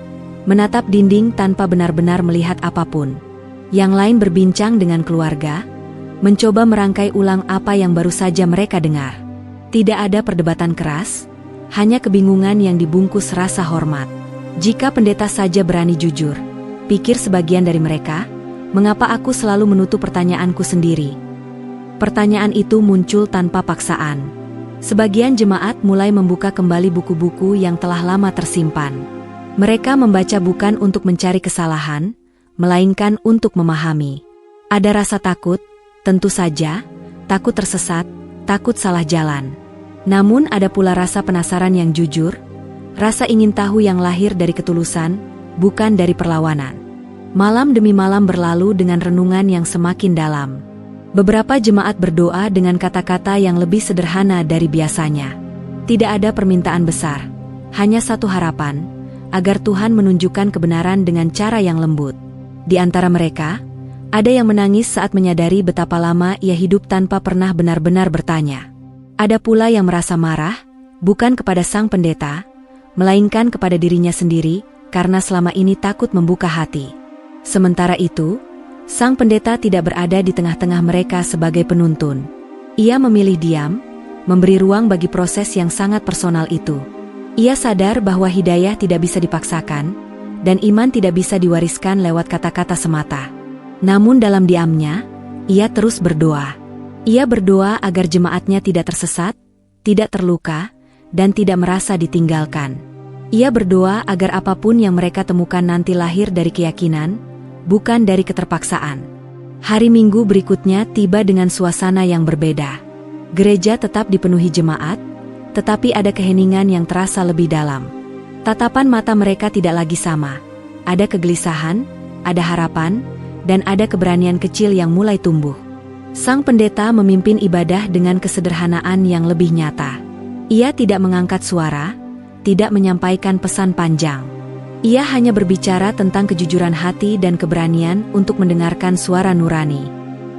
menatap dinding tanpa benar-benar melihat apapun. Yang lain berbincang dengan keluarga, mencoba merangkai ulang apa yang baru saja mereka dengar. Tidak ada perdebatan keras, hanya kebingungan yang dibungkus rasa hormat. Jika pendeta saja berani jujur, pikir sebagian dari mereka, mengapa aku selalu menutup pertanyaanku sendiri? Pertanyaan itu muncul tanpa paksaan. Sebagian jemaat mulai membuka kembali buku-buku yang telah lama tersimpan. Mereka membaca bukan untuk mencari kesalahan, melainkan untuk memahami. Ada rasa takut, tentu saja, takut tersesat, takut salah jalan. Namun ada pula rasa penasaran yang jujur, rasa ingin tahu yang lahir dari ketulusan, bukan dari perlawanan. Malam demi malam berlalu dengan renungan yang semakin dalam. Beberapa jemaat berdoa dengan kata-kata yang lebih sederhana dari biasanya. Tidak ada permintaan besar, hanya satu harapan, agar Tuhan menunjukkan kebenaran dengan cara yang lembut. Di antara mereka, ada yang menangis saat menyadari betapa lama ia hidup tanpa pernah benar-benar bertanya. Ada pula yang merasa marah, bukan kepada sang pendeta, melainkan kepada dirinya sendiri karena selama ini takut membuka hati. Sementara itu, sang pendeta tidak berada di tengah-tengah mereka sebagai penuntun. Ia memilih diam, memberi ruang bagi proses yang sangat personal itu. Ia sadar bahwa hidayah tidak bisa dipaksakan, dan iman tidak bisa diwariskan lewat kata-kata semata. Namun dalam diamnya, ia terus berdoa. Ia berdoa agar jemaatnya tidak tersesat, tidak terluka, dan tidak merasa ditinggalkan. Ia berdoa agar apapun yang mereka temukan nanti lahir dari keyakinan, bukan dari keterpaksaan. Hari Minggu berikutnya tiba dengan suasana yang berbeda. Gereja tetap dipenuhi jemaat, tetapi ada keheningan yang terasa lebih dalam. Tatapan mata mereka tidak lagi sama. Ada kegelisahan, ada harapan, dan ada keberanian kecil yang mulai tumbuh. Sang pendeta memimpin ibadah dengan kesederhanaan yang lebih nyata. Ia tidak mengangkat suara, tidak menyampaikan pesan panjang. Ia hanya berbicara tentang kejujuran hati dan keberanian untuk mendengarkan suara nurani.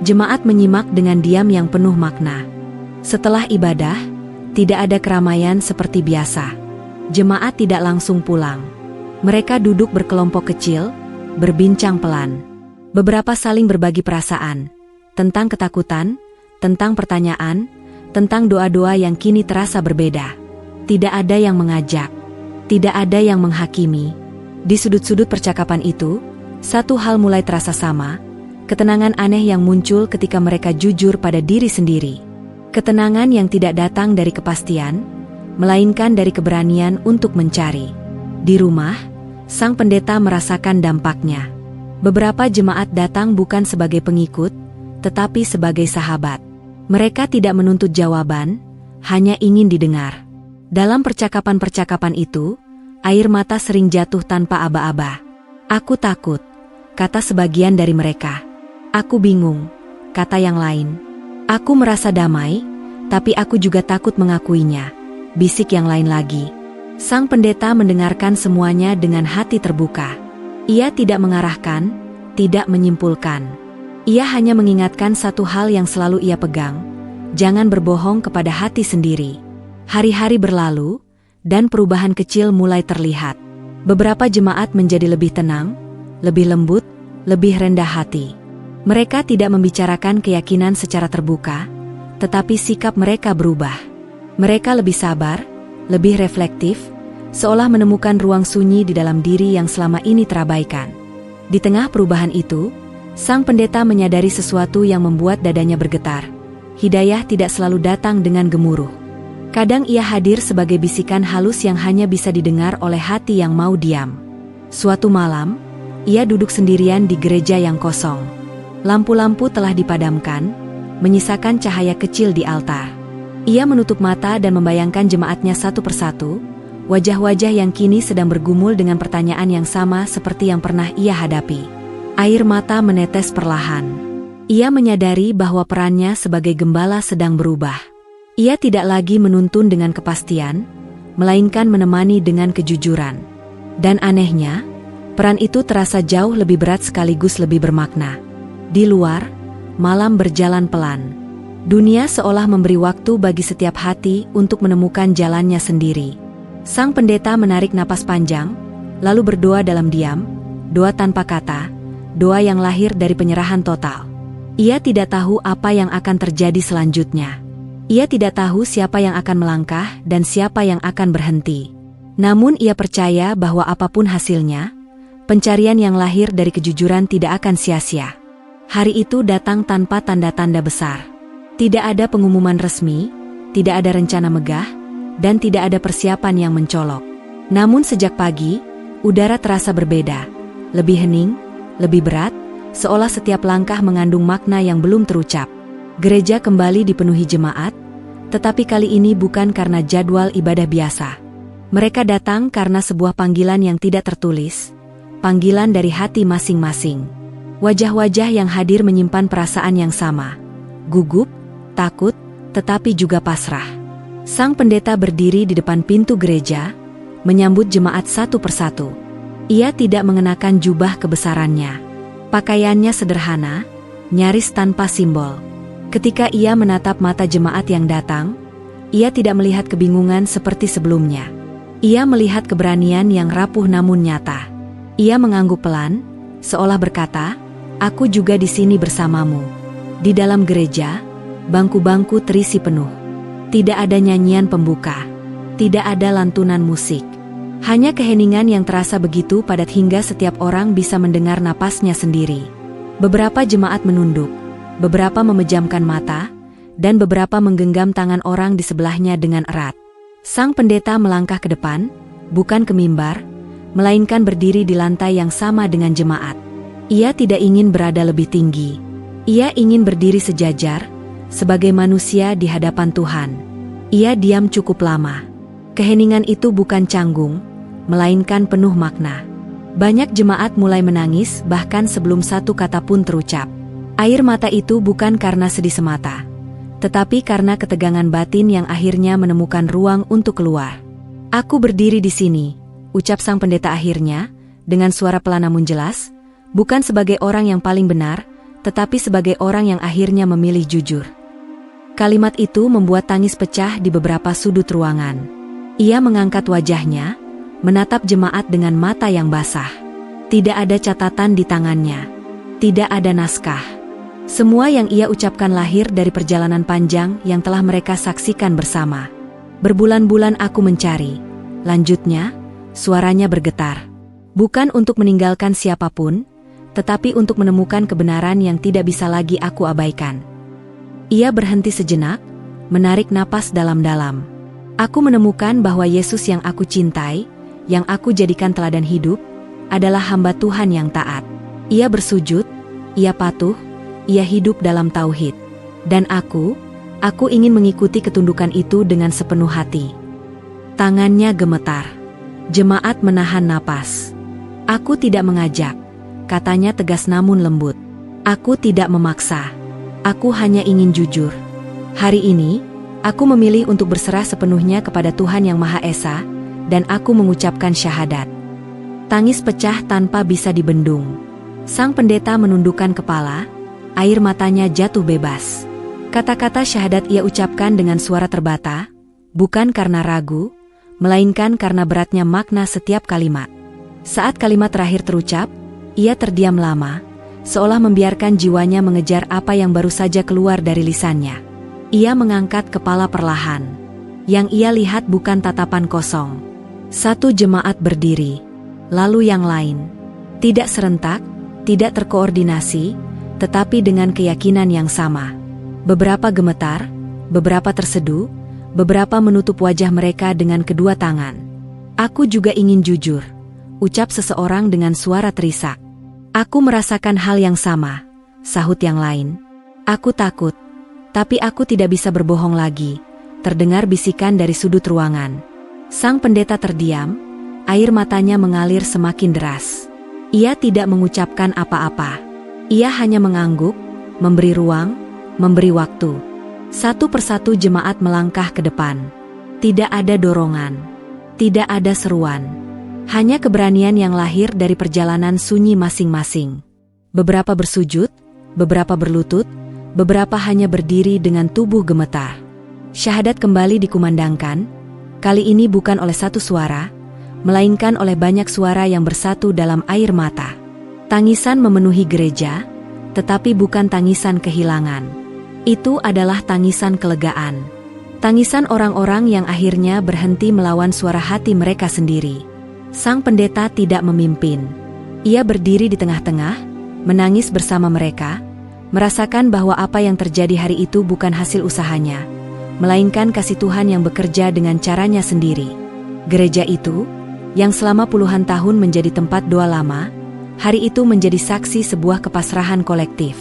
Jemaat menyimak dengan diam yang penuh makna. Setelah ibadah, tidak ada keramaian seperti biasa. Jemaat tidak langsung pulang. Mereka duduk berkelompok kecil, berbincang pelan. Beberapa saling berbagi perasaan, tentang ketakutan, tentang pertanyaan, tentang doa-doa yang kini terasa berbeda. Tidak ada yang mengajak, tidak ada yang menghakimi. Di sudut-sudut percakapan itu, satu hal mulai terasa sama, ketenangan aneh yang muncul ketika mereka jujur pada diri sendiri. Ketenangan yang tidak datang dari kepastian, melainkan dari keberanian untuk mencari. Di rumah, sang pendeta merasakan dampaknya. Beberapa jemaat datang bukan sebagai pengikut, tetapi sebagai sahabat. Mereka tidak menuntut jawaban, hanya ingin didengar. Dalam percakapan-percakapan itu, air mata sering jatuh tanpa aba-aba. "Aku takut," kata sebagian dari mereka. "Aku bingung," kata yang lain. "Aku merasa damai, tapi aku juga takut mengakuinya," bisik yang lain lagi. Sang pendeta mendengarkan semuanya dengan hati terbuka. Ia tidak mengarahkan, tidak menyimpulkan. Ia hanya mengingatkan satu hal yang selalu ia pegang, jangan berbohong kepada hati sendiri. Hari-hari berlalu, dan perubahan kecil mulai terlihat. Beberapa jemaat menjadi lebih tenang, lebih lembut, lebih rendah hati. Mereka tidak membicarakan keyakinan secara terbuka, tetapi sikap mereka berubah. Mereka lebih sabar, lebih reflektif, seolah menemukan ruang sunyi di dalam diri yang selama ini terabaikan. Di tengah perubahan itu, sang pendeta menyadari sesuatu yang membuat dadanya bergetar. Hidayah tidak selalu datang dengan gemuruh. Kadang ia hadir sebagai bisikan halus yang hanya bisa didengar oleh hati yang mau diam. Suatu malam, ia duduk sendirian di gereja yang kosong. Lampu-lampu telah dipadamkan, menyisakan cahaya kecil di altar. Ia menutup mata dan membayangkan jemaatnya satu persatu, wajah-wajah yang kini sedang bergumul dengan pertanyaan yang sama seperti yang pernah ia hadapi. Air mata menetes perlahan. Ia menyadari bahwa perannya sebagai gembala sedang berubah. Ia tidak lagi menuntun dengan kepastian, melainkan menemani dengan kejujuran. Dan anehnya, peran itu terasa jauh lebih berat sekaligus lebih bermakna. Di luar, malam berjalan pelan. Dunia seolah memberi waktu bagi setiap hati untuk menemukan jalannya sendiri. Sang pendeta menarik napas panjang, lalu berdoa dalam diam, doa tanpa kata, doa yang lahir dari penyerahan total. Ia tidak tahu apa yang akan terjadi selanjutnya. Ia tidak tahu siapa yang akan melangkah dan siapa yang akan berhenti. Namun ia percaya bahwa apapun hasilnya, pencarian yang lahir dari kejujuran tidak akan sia-sia. Hari itu datang tanpa tanda-tanda besar. Tidak ada pengumuman resmi, tidak ada rencana megah, dan tidak ada persiapan yang mencolok. Namun sejak pagi, udara terasa berbeda, lebih hening, lebih berat, seolah setiap langkah mengandung makna yang belum terucap. Gereja kembali dipenuhi jemaat, tetapi kali ini bukan karena jadwal ibadah biasa. Mereka datang karena sebuah panggilan yang tidak tertulis, panggilan dari hati masing-masing. Wajah-wajah yang hadir menyimpan perasaan yang sama, gugup, takut, tetapi juga pasrah. Sang pendeta berdiri di depan pintu gereja, menyambut jemaat satu persatu. Ia tidak mengenakan jubah kebesarannya. Pakaiannya sederhana, nyaris tanpa simbol. Ketika ia menatap mata jemaat yang datang, ia tidak melihat kebingungan seperti sebelumnya. Ia melihat keberanian yang rapuh namun nyata. Ia mengangguk pelan, seolah berkata, "Aku juga di sini bersamamu." Di dalam gereja, bangku-bangku terisi penuh. Tidak ada nyanyian pembuka. Tidak ada lantunan musik. Hanya keheningan yang terasa begitu padat hingga setiap orang bisa mendengar napasnya sendiri. Beberapa jemaat menunduk, beberapa memejamkan mata, dan beberapa menggenggam tangan orang di sebelahnya dengan erat. Sang pendeta melangkah ke depan, bukan ke mimbar, melainkan berdiri di lantai yang sama dengan jemaat. Ia tidak ingin berada lebih tinggi. Ia ingin berdiri sejajar, sebagai manusia di hadapan Tuhan. Ia diam cukup lama. Keheningan itu bukan canggung, melainkan penuh makna. Banyak jemaat mulai menangis bahkan sebelum satu kata pun terucap. Air mata itu bukan karena sedih semata, tetapi karena ketegangan batin yang akhirnya menemukan ruang untuk keluar. "Aku berdiri di sini," ucap sang pendeta akhirnya, dengan suara pelan namun jelas, "bukan sebagai orang yang paling benar, tetapi sebagai orang yang akhirnya memilih jujur." Kalimat itu membuat tangis pecah di beberapa sudut ruangan. Ia mengangkat wajahnya, menatap jemaat dengan mata yang basah. Tidak ada catatan di tangannya. Tidak ada naskah. Semua yang ia ucapkan lahir dari perjalanan panjang yang telah mereka saksikan bersama. "Berbulan-bulan aku mencari," lanjutnya, suaranya bergetar. "Bukan untuk meninggalkan siapapun, tetapi untuk menemukan kebenaran yang tidak bisa lagi aku abaikan." Ia berhenti sejenak, menarik napas dalam-dalam. "Aku menemukan bahwa Yesus yang aku cintai, yang aku jadikan teladan hidup, adalah hamba Tuhan yang taat. Ia bersujud, ia patuh, ia hidup dalam tauhid. Dan aku ingin mengikuti ketundukan itu dengan sepenuh hati." Tangannya gemetar. Jemaat menahan napas. "Aku tidak mengajak," katanya tegas namun lembut. "Aku tidak memaksa. Aku hanya ingin jujur. Hari ini, aku memilih untuk berserah sepenuhnya kepada Tuhan Yang Maha Esa, dan aku mengucapkan syahadat." Tangis pecah tanpa bisa dibendung. Sang pendeta menundukkan kepala, air matanya jatuh bebas. Kata-kata syahadat ia ucapkan dengan suara terbata, bukan karena ragu, melainkan karena beratnya makna setiap kalimat. Saat kalimat terakhir terucap, ia terdiam lama, seolah membiarkan jiwanya mengejar apa yang baru saja keluar dari lisannya. Ia mengangkat kepala perlahan. Yang ia lihat bukan tatapan kosong. Satu jemaat berdiri, lalu yang lain. Tidak serentak, tidak terkoordinasi, tetapi dengan keyakinan yang sama. Beberapa gemetar, beberapa terseduh, beberapa menutup wajah mereka dengan kedua tangan. "Aku juga ingin jujur," ucap seseorang dengan suara terisak. "Aku merasakan hal yang sama," sahut yang lain. "Aku takut, tapi aku tidak bisa berbohong lagi," terdengar bisikan dari sudut ruangan. Sang pendeta terdiam, air matanya mengalir semakin deras. Ia tidak mengucapkan apa-apa. Ia hanya mengangguk, memberi ruang, memberi waktu. Satu persatu jemaat melangkah ke depan. Tidak ada dorongan, tidak ada seruan. Hanya keberanian yang lahir dari perjalanan sunyi masing-masing. Beberapa bersujud, beberapa berlutut, beberapa hanya berdiri dengan tubuh gemetar. Syahadat kembali dikumandangkan, kali ini bukan oleh satu suara, melainkan oleh banyak suara yang bersatu dalam air mata. Tangisan memenuhi gereja, tetapi bukan tangisan kehilangan. Itu adalah tangisan kelegaan. Tangisan orang-orang yang akhirnya berhenti melawan suara hati mereka sendiri. Sang pendeta tidak memimpin. Ia berdiri di tengah-tengah, menangis bersama mereka, merasakan bahwa apa yang terjadi hari itu bukan hasil usahanya, melainkan kasih Tuhan yang bekerja dengan caranya sendiri. Gereja itu, yang selama puluhan tahun menjadi tempat doa lama, hari itu menjadi saksi sebuah kepasrahan kolektif.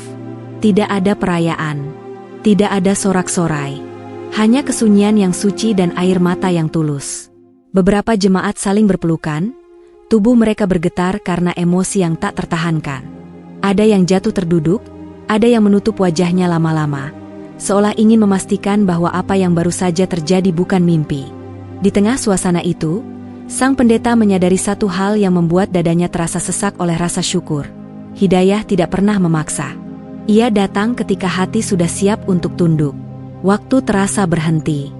Tidak ada perayaan, tidak ada sorak-sorai, hanya kesunyian yang suci dan air mata yang tulus. Beberapa jemaat saling berpelukan, tubuh mereka bergetar karena emosi yang tak tertahankan. Ada yang jatuh terduduk, ada yang menutup wajahnya lama-lama, seolah ingin memastikan bahwa apa yang baru saja terjadi bukan mimpi. Di tengah suasana itu, sang pendeta menyadari satu hal yang membuat dadanya terasa sesak oleh rasa syukur. Hidayah tidak pernah memaksa. Ia datang ketika hati sudah siap untuk tunduk. Waktu terasa berhenti.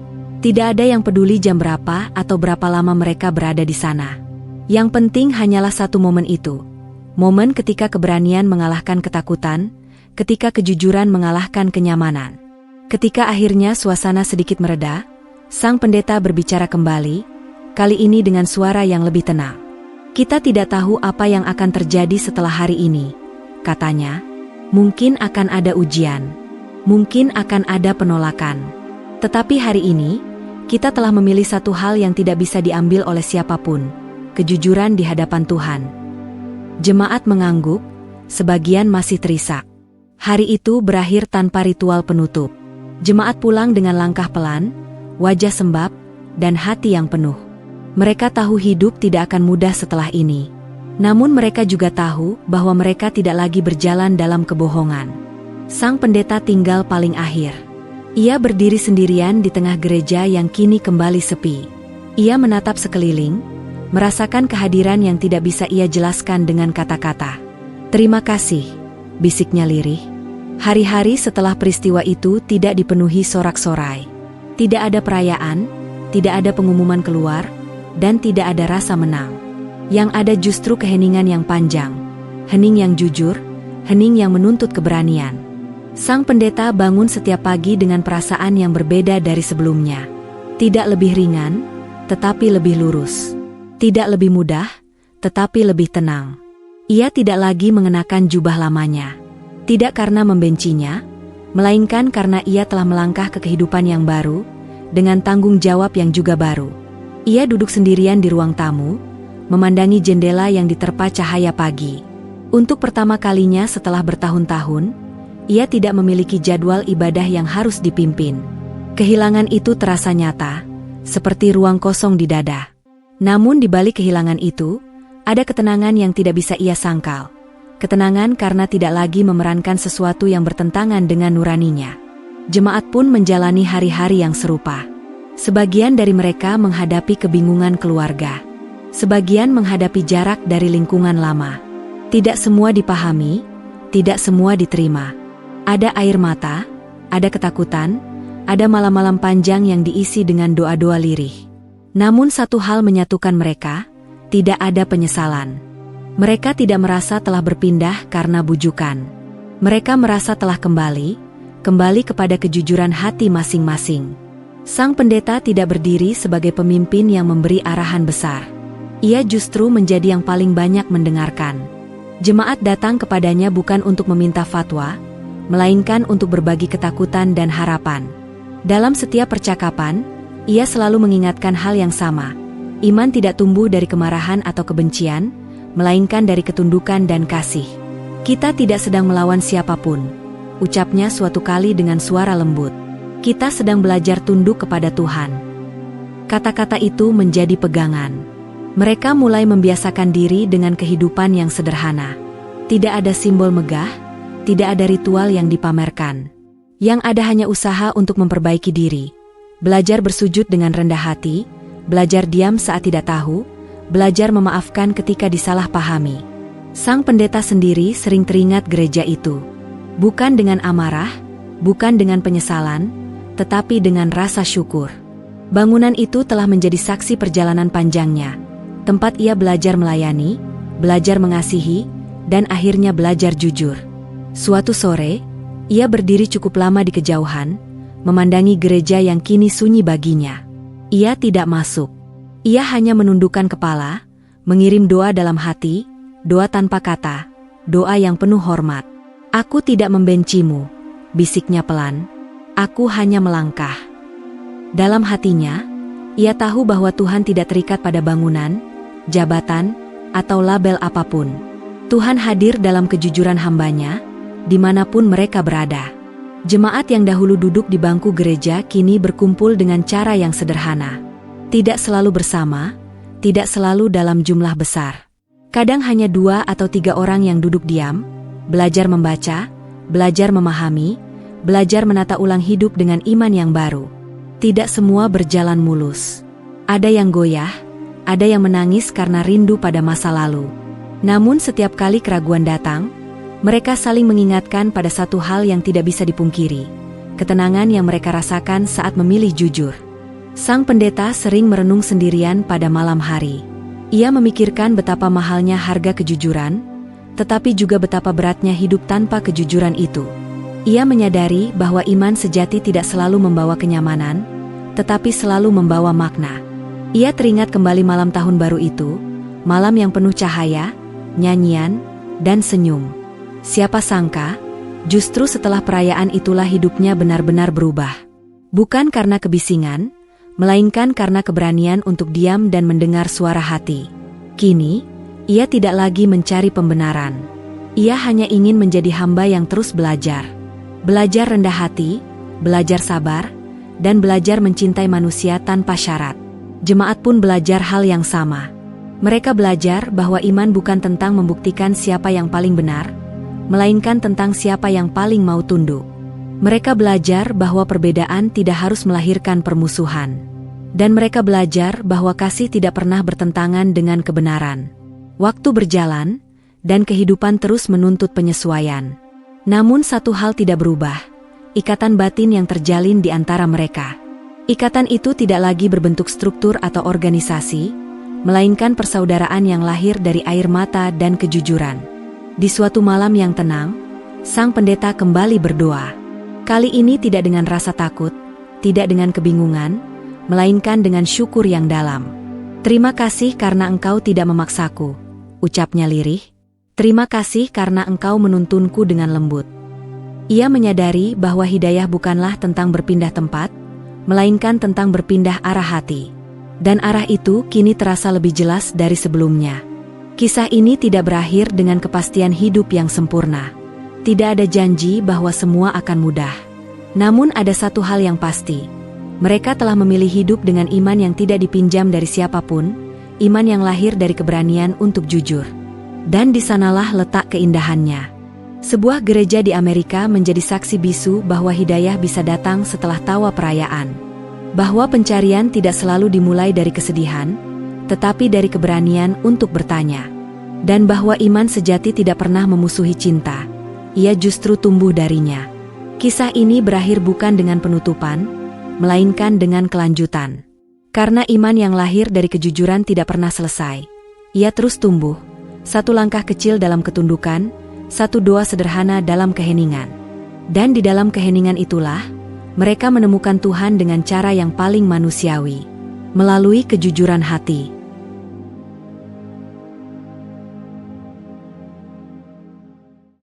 Tidak ada yang peduli jam berapa atau berapa lama mereka berada di sana. Yang penting hanyalah satu momen itu. Momen ketika keberanian mengalahkan ketakutan, ketika kejujuran mengalahkan kenyamanan. Ketika akhirnya suasana sedikit mereda, sang pendeta berbicara kembali, kali ini dengan suara yang lebih tenang. Kita tidak tahu apa yang akan terjadi setelah hari ini, katanya. Mungkin akan ada ujian, mungkin akan ada penolakan. Tetapi hari ini, kita telah memilih satu hal yang tidak bisa diambil oleh siapapun, kejujuran di hadapan Tuhan. Jemaat mengangguk, sebagian masih terisak. Hari itu berakhir tanpa ritual penutup. Jemaat pulang dengan langkah pelan, wajah sembab, dan hati yang penuh. Mereka tahu hidup tidak akan mudah setelah ini. Namun mereka juga tahu bahwa mereka tidak lagi berjalan dalam kebohongan. Sang pendeta tinggal paling akhir. Ia berdiri sendirian di tengah gereja yang kini kembali sepi. Ia menatap sekeliling, merasakan kehadiran yang tidak bisa ia jelaskan dengan kata-kata. "Terima kasih," bisiknya lirih. Hari-hari setelah peristiwa itu tidak dipenuhi sorak-sorai. Tidak ada perayaan, tidak ada pengumuman keluar, dan tidak ada rasa menang. Yang ada justru keheningan yang panjang, hening yang jujur, hening yang menuntut keberanian. Sang pendeta bangun setiap pagi dengan perasaan yang berbeda dari sebelumnya. Tidak lebih ringan, tetapi lebih lurus. Tidak lebih mudah, tetapi lebih tenang. Ia tidak lagi mengenakan jubah lamanya. Tidak karena membencinya, melainkan karena ia telah melangkah ke kehidupan yang baru, dengan tanggung jawab yang juga baru. Ia duduk sendirian di ruang tamu, memandangi jendela yang diterpa cahaya pagi. Untuk pertama kalinya setelah bertahun-tahun, ia tidak memiliki jadwal ibadah yang harus dipimpin. Kehilangan itu terasa nyata, seperti ruang kosong di dada. Namun di balik kehilangan itu, ada ketenangan yang tidak bisa ia sangkal. Ketenangan karena tidak lagi memerankan sesuatu yang bertentangan dengan nuraninya. Jemaat pun menjalani hari-hari yang serupa. Sebagian dari mereka menghadapi kebingungan keluarga. Sebagian menghadapi jarak dari lingkungan lama. Tidak semua dipahami, tidak semua diterima. Ada air mata, ada ketakutan, ada malam-malam panjang yang diisi dengan doa-doa lirih. Namun satu hal menyatukan mereka, tidak ada penyesalan. Mereka tidak merasa telah berpindah karena bujukan. Mereka merasa telah kembali kepada kejujuran hati masing-masing. Sang pendeta tidak berdiri sebagai pemimpin yang memberi arahan besar. Ia justru menjadi yang paling banyak mendengarkan. Jemaat datang kepadanya bukan untuk meminta fatwa, melainkan untuk berbagi ketakutan dan harapan. Dalam setiap percakapan, ia selalu mengingatkan hal yang sama. Iman tidak tumbuh dari kemarahan atau kebencian, melainkan dari ketundukan dan kasih. Kita tidak sedang melawan siapapun, ucapnya suatu kali dengan suara lembut. Kita sedang belajar tunduk kepada Tuhan. Kata-kata itu menjadi pegangan. Mereka mulai membiasakan diri dengan kehidupan yang sederhana. Tidak ada simbol megah, tidak ada ritual yang dipamerkan. Yang ada hanya usaha untuk memperbaiki diri. Belajar bersujud dengan rendah hati, belajar diam saat tidak tahu, belajar memaafkan ketika disalahpahami. Sang pendeta sendiri sering teringat gereja itu. Bukan dengan amarah, bukan dengan penyesalan, tetapi dengan rasa syukur. Bangunan itu telah menjadi saksi perjalanan panjangnya. Tempat ia belajar melayani, belajar mengasihi, dan akhirnya belajar jujur. Suatu sore, ia berdiri cukup lama di kejauhan, memandangi gereja yang kini sunyi baginya. Ia tidak masuk. Ia hanya menundukkan kepala, mengirim doa dalam hati, doa tanpa kata, doa yang penuh hormat. "Aku tidak membencimu," bisiknya pelan. "Aku hanya melangkah." Dalam hatinya, ia tahu bahwa Tuhan tidak terikat pada bangunan, jabatan, atau label apapun. Tuhan hadir dalam kejujuran hambanya, dimanapun mereka berada. Jemaat yang dahulu duduk di bangku gereja kini berkumpul dengan cara yang sederhana. Tidak selalu bersama, tidak selalu dalam jumlah besar. Kadang hanya 2 atau 3 orang yang duduk diam, belajar membaca, belajar memahami, belajar menata ulang hidup dengan iman yang baru. Tidak semua berjalan mulus. Ada yang goyah, ada yang menangis karena rindu pada masa lalu. Namun setiap kali keraguan datang, mereka saling mengingatkan pada satu hal yang tidak bisa dipungkiri, ketenangan yang mereka rasakan saat memilih jujur. Sang pendeta sering merenung sendirian pada malam hari. Ia memikirkan betapa mahalnya harga kejujuran, tetapi juga betapa beratnya hidup tanpa kejujuran itu. Ia menyadari bahwa iman sejati tidak selalu membawa kenyamanan, tetapi selalu membawa makna. Ia teringat kembali malam tahun baru itu, malam yang penuh cahaya, nyanyian, dan senyum. Siapa sangka, justru setelah perayaan itulah hidupnya benar-benar berubah. Bukan karena kebisingan, melainkan karena keberanian untuk diam dan mendengar suara hati. Kini, ia tidak lagi mencari pembenaran. Ia hanya ingin menjadi hamba yang terus belajar. Belajar rendah hati, belajar sabar, dan belajar mencintai manusia tanpa syarat. Jemaat pun belajar hal yang sama. Mereka belajar bahwa iman bukan tentang membuktikan siapa yang paling benar, melainkan tentang siapa yang paling mau tunduk. Mereka belajar bahwa perbedaan tidak harus melahirkan permusuhan. Dan mereka belajar bahwa kasih tidak pernah bertentangan dengan kebenaran. Waktu berjalan, dan kehidupan terus menuntut penyesuaian. Namun satu hal tidak berubah, ikatan batin yang terjalin di antara mereka. Ikatan itu tidak lagi berbentuk struktur atau organisasi, melainkan persaudaraan yang lahir dari air mata dan kejujuran. Di suatu malam yang tenang, sang pendeta kembali berdoa. Kali ini tidak dengan rasa takut, tidak dengan kebingungan, melainkan dengan syukur yang dalam. Terima kasih karena Engkau tidak memaksaku, ucapnya lirih. Terima kasih karena Engkau menuntunku dengan lembut. Ia menyadari bahwa hidayah bukanlah tentang berpindah tempat, melainkan tentang berpindah arah hati. Dan arah itu kini terasa lebih jelas dari sebelumnya. Kisah ini tidak berakhir dengan kepastian hidup yang sempurna. Tidak ada janji bahwa semua akan mudah. Namun ada satu hal yang pasti. Mereka telah memilih hidup dengan iman yang tidak dipinjam dari siapapun, iman yang lahir dari keberanian untuk jujur. Dan di sanalah letak keindahannya. Sebuah gereja di Amerika menjadi saksi bisu bahwa hidayah bisa datang setelah tawa perayaan. Bahwa pencarian tidak selalu dimulai dari kesedihan, tetapi dari keberanian untuk bertanya. Dan bahwa iman sejati tidak pernah memusuhi cinta. Ia justru tumbuh darinya. Kisah ini berakhir bukan dengan penutupan, melainkan dengan kelanjutan. Karena iman yang lahir dari kejujuran tidak pernah selesai. Ia terus tumbuh, satu langkah kecil dalam ketundukan, satu doa sederhana dalam keheningan. Dan di dalam keheningan itulah, mereka menemukan Tuhan dengan cara yang paling manusiawi. Melalui kejujuran hati.